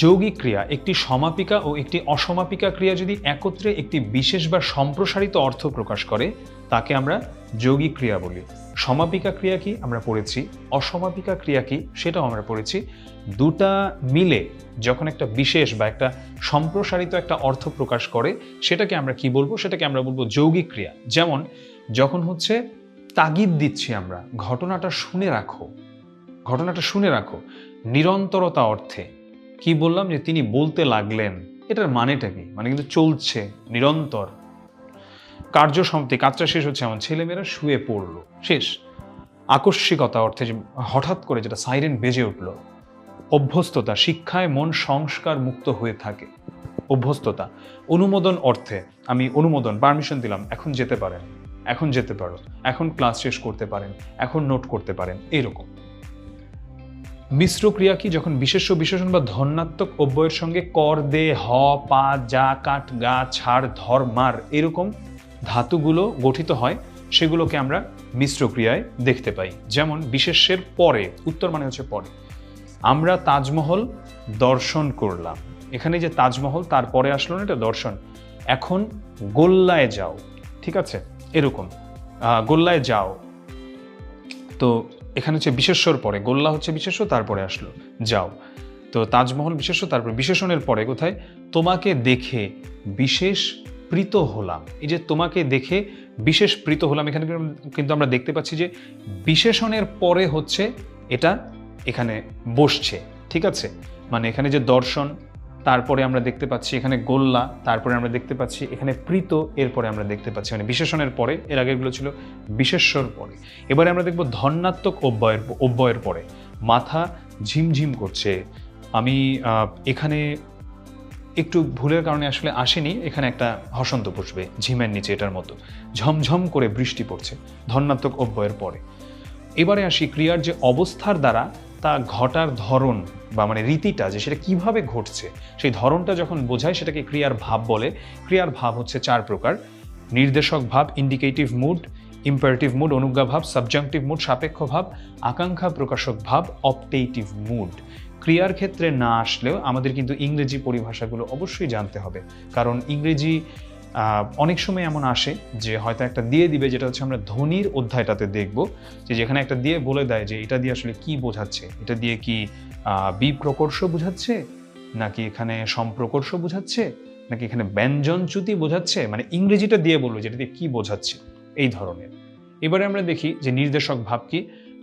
যৌগিক ক্রিয়া, একটি সমাপিকা ও একটি অসমাপিকা ক্রিয়া যদি একত্রে একটি বিশেষ বা সম্প্রসারিত অর্থ প্রকাশ করে তাকে আমরা যৌগিক ক্রিয়া বলি। সমাপিকা ক্রিয়া কি আমরা পড়েছি, অসমাপিকা ক্রিয়া কি সেটাও আমরা পড়েছি। দুটা মিলে যখন একটা বিশেষ বা একটা সম্প্রসারিত একটা অর্থ প্রকাশ করে সেটাকে আমরা কি বলবো, সেটাকে আমরা বলবো যৌগিক ক্রিয়া। যেমন যখন হচ্ছে তাগিদ দিচ্ছি আমরা, ঘটনাটা শুনে রাখো, ঘটনাটা শুনে রাখো, নিরন্তরতা অর্থে কি বললাম, যে তিনি বলতে লাগলেন, এটার মানেটা কি, মানে কিন্তু চলছে নিরন্তর। কার্য সমাপ্তি, কাজটা শেষ হচ্ছে, এমন ছেলেমেয়েরা শুয়ে পড়লো, শেষ। আকস্মিকতা অর্থে যে হঠাৎ করে যেটা সাইরেন বেজে উঠলো। অভ্যস্ততা, শিক্ষায় মন সংস্কার মুক্ত হয়ে থাকে, অভ্যস্ততা। অনুমোদন অর্থে আমি অনুমোদন, পারমিশন দিলাম, এখন যেতে পারেন, এখন যেতে পারো, এখন ক্লাস শেষ করতে পারেন, এখন নোট করতে পারেন, এরকম। মিশ্র ক্রিয়া কি, যখন বিশেষ্য বিশেষণ বা ধন্যাত্মক অব্যয়ের সঙ্গে কর, দে, হ, পা, যা, কাট, গা, ছাড়, ধর, মার এরকম ধাতুগুলো গঠিত হয়, সেগুলোকে আমরা মিশ্র ক্রিয়ায় দেখতে পাই। যেমন বিশেষ্যের পরে, উত্তর মানে হচ্ছে পরে, আমরা তাজমহল দর্শন করলাম, এখানে যে তাজমহল তারপরে আসলো না, এটা দর্শন। এখন গোল্লায় যাও, ঠিক আছে, এরকম গোল্লায় যাও, তো এখানে হচ্ছে বিশেষ্যর পরে, গোল্লা হচ্ছে বিশেষ্য, তারপরে আসলো যাও, তো তাজমহল বিশেষ্য, তারপরে বিশেষণের পরে কোথায়, তোমাকে দেখে বিশেষ প্রীত হলাম। এই যে তোমাকে দেখে বিশেষ প্রীত হলাম, এখানে কিন্তু আমরা দেখতে পাচ্ছি যে বিশেষণের পরে হচ্ছে এটা এখানে বসছে, ঠিক আছে, মানে এখানে যে দর্শন, তারপরে আমরা দেখতে পাচ্ছি এখানে গোল্লা, তারপরে আমরা দেখতে পাচ্ছি এখানে প্রীত, এরপরে আমরা দেখতে পাচ্ছি মানে বিশেষণের পরে, এর আগেগুলো ছিল বিশেষ্যর পরে। এবারে আমরা দেখব ধন্যাত্মক অব্যয়ের পরে, মাথা ঝিমঝিম করছে। আমি এখানে একটু ভুলের কারণে আসলে আসেনি, এখানে একটা হসন্ত বসবে ঝিমের নিচে, এটার মতো ঝমঝম করে বৃষ্টি পড়ছে, ধন্যাত্মক অব্যয়ের পরে। এবারে আসি ক্রিয়ার যে অবস্থার দ্বারা তা ঘটার ধরন বা মানে রীতিটা, যে সেটা কিভাবে ঘটছে সেই ধরনটা যখন বোঝায় সেটাকে ক্রিয়ার ভাব বলে। ক্রিয়ার ভাব হচ্ছে 4 প্রকার: নির্দেশক ভাব, ইন্ডিকেটিভ মুড, ইম্পারেটিভ মুড, অনুজ্ঞা ভাব, সাবজাংটিভ মুড, সাপেক্ষ ভাব, আকাঙ্ক্ষা প্রকাশক ভাব, অপটেটিভ মুড। ক্রিয়ার ক্ষেত্রে না আসলেও আমাদের কিন্তু ইংরেজি পরিভাষাগুলো অবশ্যই জানতে হবে, কারণ ইংরেজি অনেক সময় এমন আসে যে হয়তো একটা দিয়ে দিবে, যেটা হচ্ছে আমরা ধ্বনির অধ্যায়টাতে দেখব, যে যেখানে একটা দিয়ে বলে দেয় যে এটা দিয়ে আসলে কি বোঝাচ্ছে, এটা দিয়ে কি বিপ্রকর্ষ বোঝাচ্ছে, নাকি এখানে সম্প্রকর্ষ বোঝাচ্ছে, নাকি এখানে ব্যঞ্জনচ্যুতি বোঝাচ্ছে, মানে ইংরেজিটা দিয়ে বলবো যেটা দিয়ে কি বোঝাচ্ছে, এই ধরনের। এবারে আমরা দেখি যে নির্দেশক ভাব কি।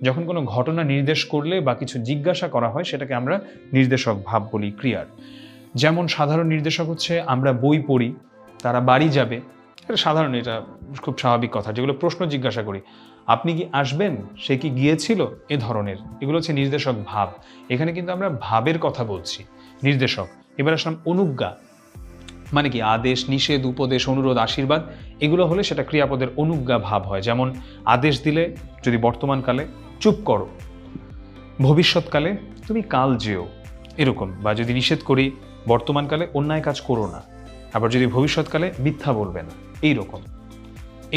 যখন কোনো ঘটনা নির্দেশ করলে বা কিছু জিজ্ঞাসা করা হয় সেটাকে আমরা নির্দেশক ভাব বলি ক্রিয়ার। যেমন সাধারণ নির্দেশক হচ্ছে আমরা বই পড়ি, তারা বাড়ি যাবে, এটা সাধারণ, এটা খুব স্বাভাবিক কথা। যেগুলো প্রশ্ন জিজ্ঞাসা করি, আপনি কি আসবেন, সে কি গিয়েছিল, এ ধরনের, এগুলো হচ্ছে নির্দেশক ভাব। এখানে কিন্তু আমরা ভাবের কথা বলছি, নির্দেশক। এবার আসলাম অনুজ্ঞা, মানে কি আদেশ, নিষেধ, উপদেশ, অনুরোধ, আশীর্বাদ, এগুলো হলে সেটা ক্রিয়াপদের অনুজ্ঞা ভাব হয়। যেমন আদেশ দিলে যদি বর্তমানকালে চুপ করো, ভবিষ্যৎকালে তুমি কাল যেও, এরকম। বা যদি নিষেধ করি বর্তমানকালে অন্যায় কাজ করো না, আবার যদি ভবিষ্যৎকালে মিথ্যা বলবে না, এইরকম।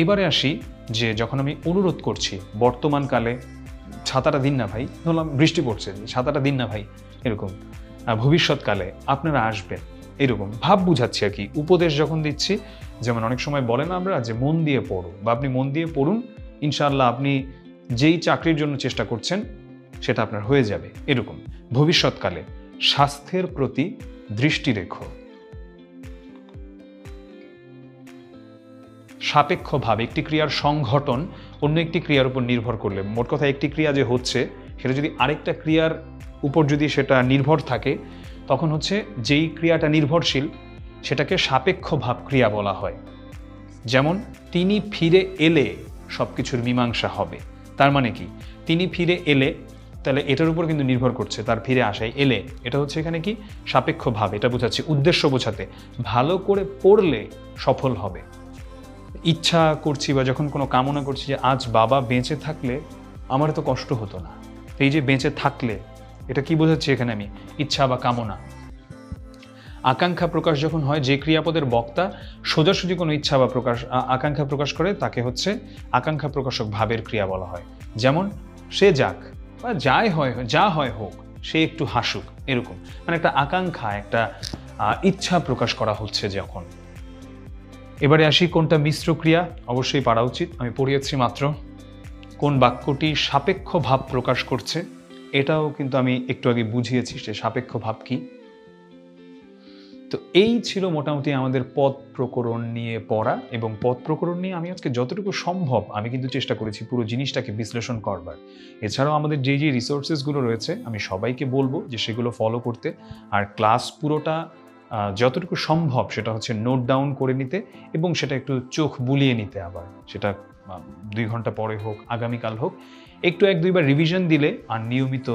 এবারে আসি যে যখন আমি অনুরোধ করছি, বর্তমানকালে ছাতাটা দিন না ভাই, ধরলাম বৃষ্টি পড়ছে, ছাতাটা দিন না ভাই, এরকম। ভবিষ্যৎকালে আপনারা আসবেন, এরকম ভাব বুঝাচ্ছি আর কি। উপদেশ যখন দিচ্ছি, যেমন অনেক সময় বলেন আমরা যে মন দিয়ে পড়ো, বা আপনি মন দিয়ে পড়ুন, ইনশাআল্লাহ আপনি যেই চাকরির জন্য চেষ্টা করছেন সেটা আপনার হয়ে যাবে, এরকম। ভবিষ্যৎকালে স্বাস্থ্যের প্রতি দৃষ্টি রেখো। সাপেক্ষ ভাব, একটি ক্রিয়ার সংঘটন অন্য একটি ক্রিয়ার উপর নির্ভর করলে, মোট কথা একটি ক্রিয়া যে হচ্ছে সেটা যদি আরেকটা ক্রিয়ার উপর যদি সেটা নির্ভর থাকে তখন হচ্ছে যেই ক্রিয়াটা নির্ভরশীল সেটাকে সাপেক্ষ ভাব ক্রিয়া বলা হয়। যেমন তিনি ফিরে এলে সব কিছুর মীমাংসা হবে। তার মানে কি, তিনি ফিরে এলে, তাহলে এটার উপর কিন্তু নির্ভর করছে, তার ফিরে আসায় এলে, এটা হচ্ছে এখানে কি সাপেক্ষ ভাব, এটা বোঝাচ্ছে, উদ্দেশ্য বোঝাতে, ভালো করে পড়লে সফল হবে। ইচ্ছা করছি বা যখন কোনো কামনা করছি যে আজ বাবা বেঁচে থাকলে আমার তো কষ্ট হতো না, এই যে বেঁচে থাকলে, এটা কি বোঝাচ্ছি এখানে আমি, ইচ্ছা বা কামনা। আকাঙ্ক্ষা প্রকাশ যখন হয়, যে ক্রিয়াপদের বক্তা সোজাসুজি কোনো ইচ্ছা বা আকাঙ্ক্ষা প্রকাশ করে তাকে হচ্ছে আকাঙ্ক্ষা প্রকাশক ভাবের ক্রিয়া বলা হয়। যেমন সে যাক, বা যা হয় হোক, সে একটু হাসুক, এরকম, মানে একটা আকাঙ্ক্ষা, একটা ইচ্ছা প্রকাশ করা হচ্ছে যখন। এবারে আসি কোনটা মিশ্র ক্রিয়া, অবশ্যই পারা উচিত, আমি পড়িয়েছি মাত্র। কোন বাক্যটি সাপেক্ষ ভাব প্রকাশ করছে, এটাও কিন্তু আমি একটু আগে বুঝিয়েছি সে সাপেক্ষ ভাব কি। তো এই ছিল মোটামুটি আমাদের পদ প্রকরণ নিয়ে পড়া, এবং পদ প্রকরণ নিয়ে আমি আজকে যতটুকু সম্ভব আমি কিন্তু চেষ্টা করেছি পুরো জিনিসটাকে বিশ্লেষণ করবার। এছাড়াও আমাদের যে রিসোর্সেসগুলো রয়েছে আমি সবাইকে বলবো যে সেগুলো ফলো করতে, আর ক্লাস পুরোটা যতটুকু সম্ভব সেটা হচ্ছে নোট ডাউন করে নিতে, এবং সেটা একটু চোখ বুলিয়ে নিতে, আবার সেটা 2 ঘন্টা পরে হোক, আগামীকাল হোক, একটু 1-2 বার রিভিশন দিলে, আর নিয়মিত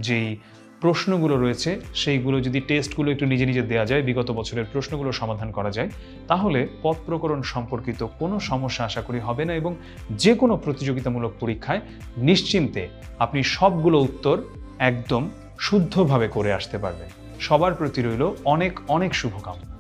যেই প্রশ্নগুলো রয়েছে সেইগুলো যদি টেস্টগুলো একটু নিজে নিজে দেওয়া যায়, বিগত বছরের প্রশ্নগুলো সমাধান করা যায়, তাহলে পদ প্রকরণ সম্পর্কিত কোনো সমস্যা আশা করি হবে না, এবং যে কোনো প্রতিযোগিতামূলক পরীক্ষায় নিশ্চিন্তে আপনি সবগুলো উত্তর একদম শুদ্ধভাবে করে আসতে পারবেন। সবার প্রতি রইল অনেক অনেক শুভকামনা।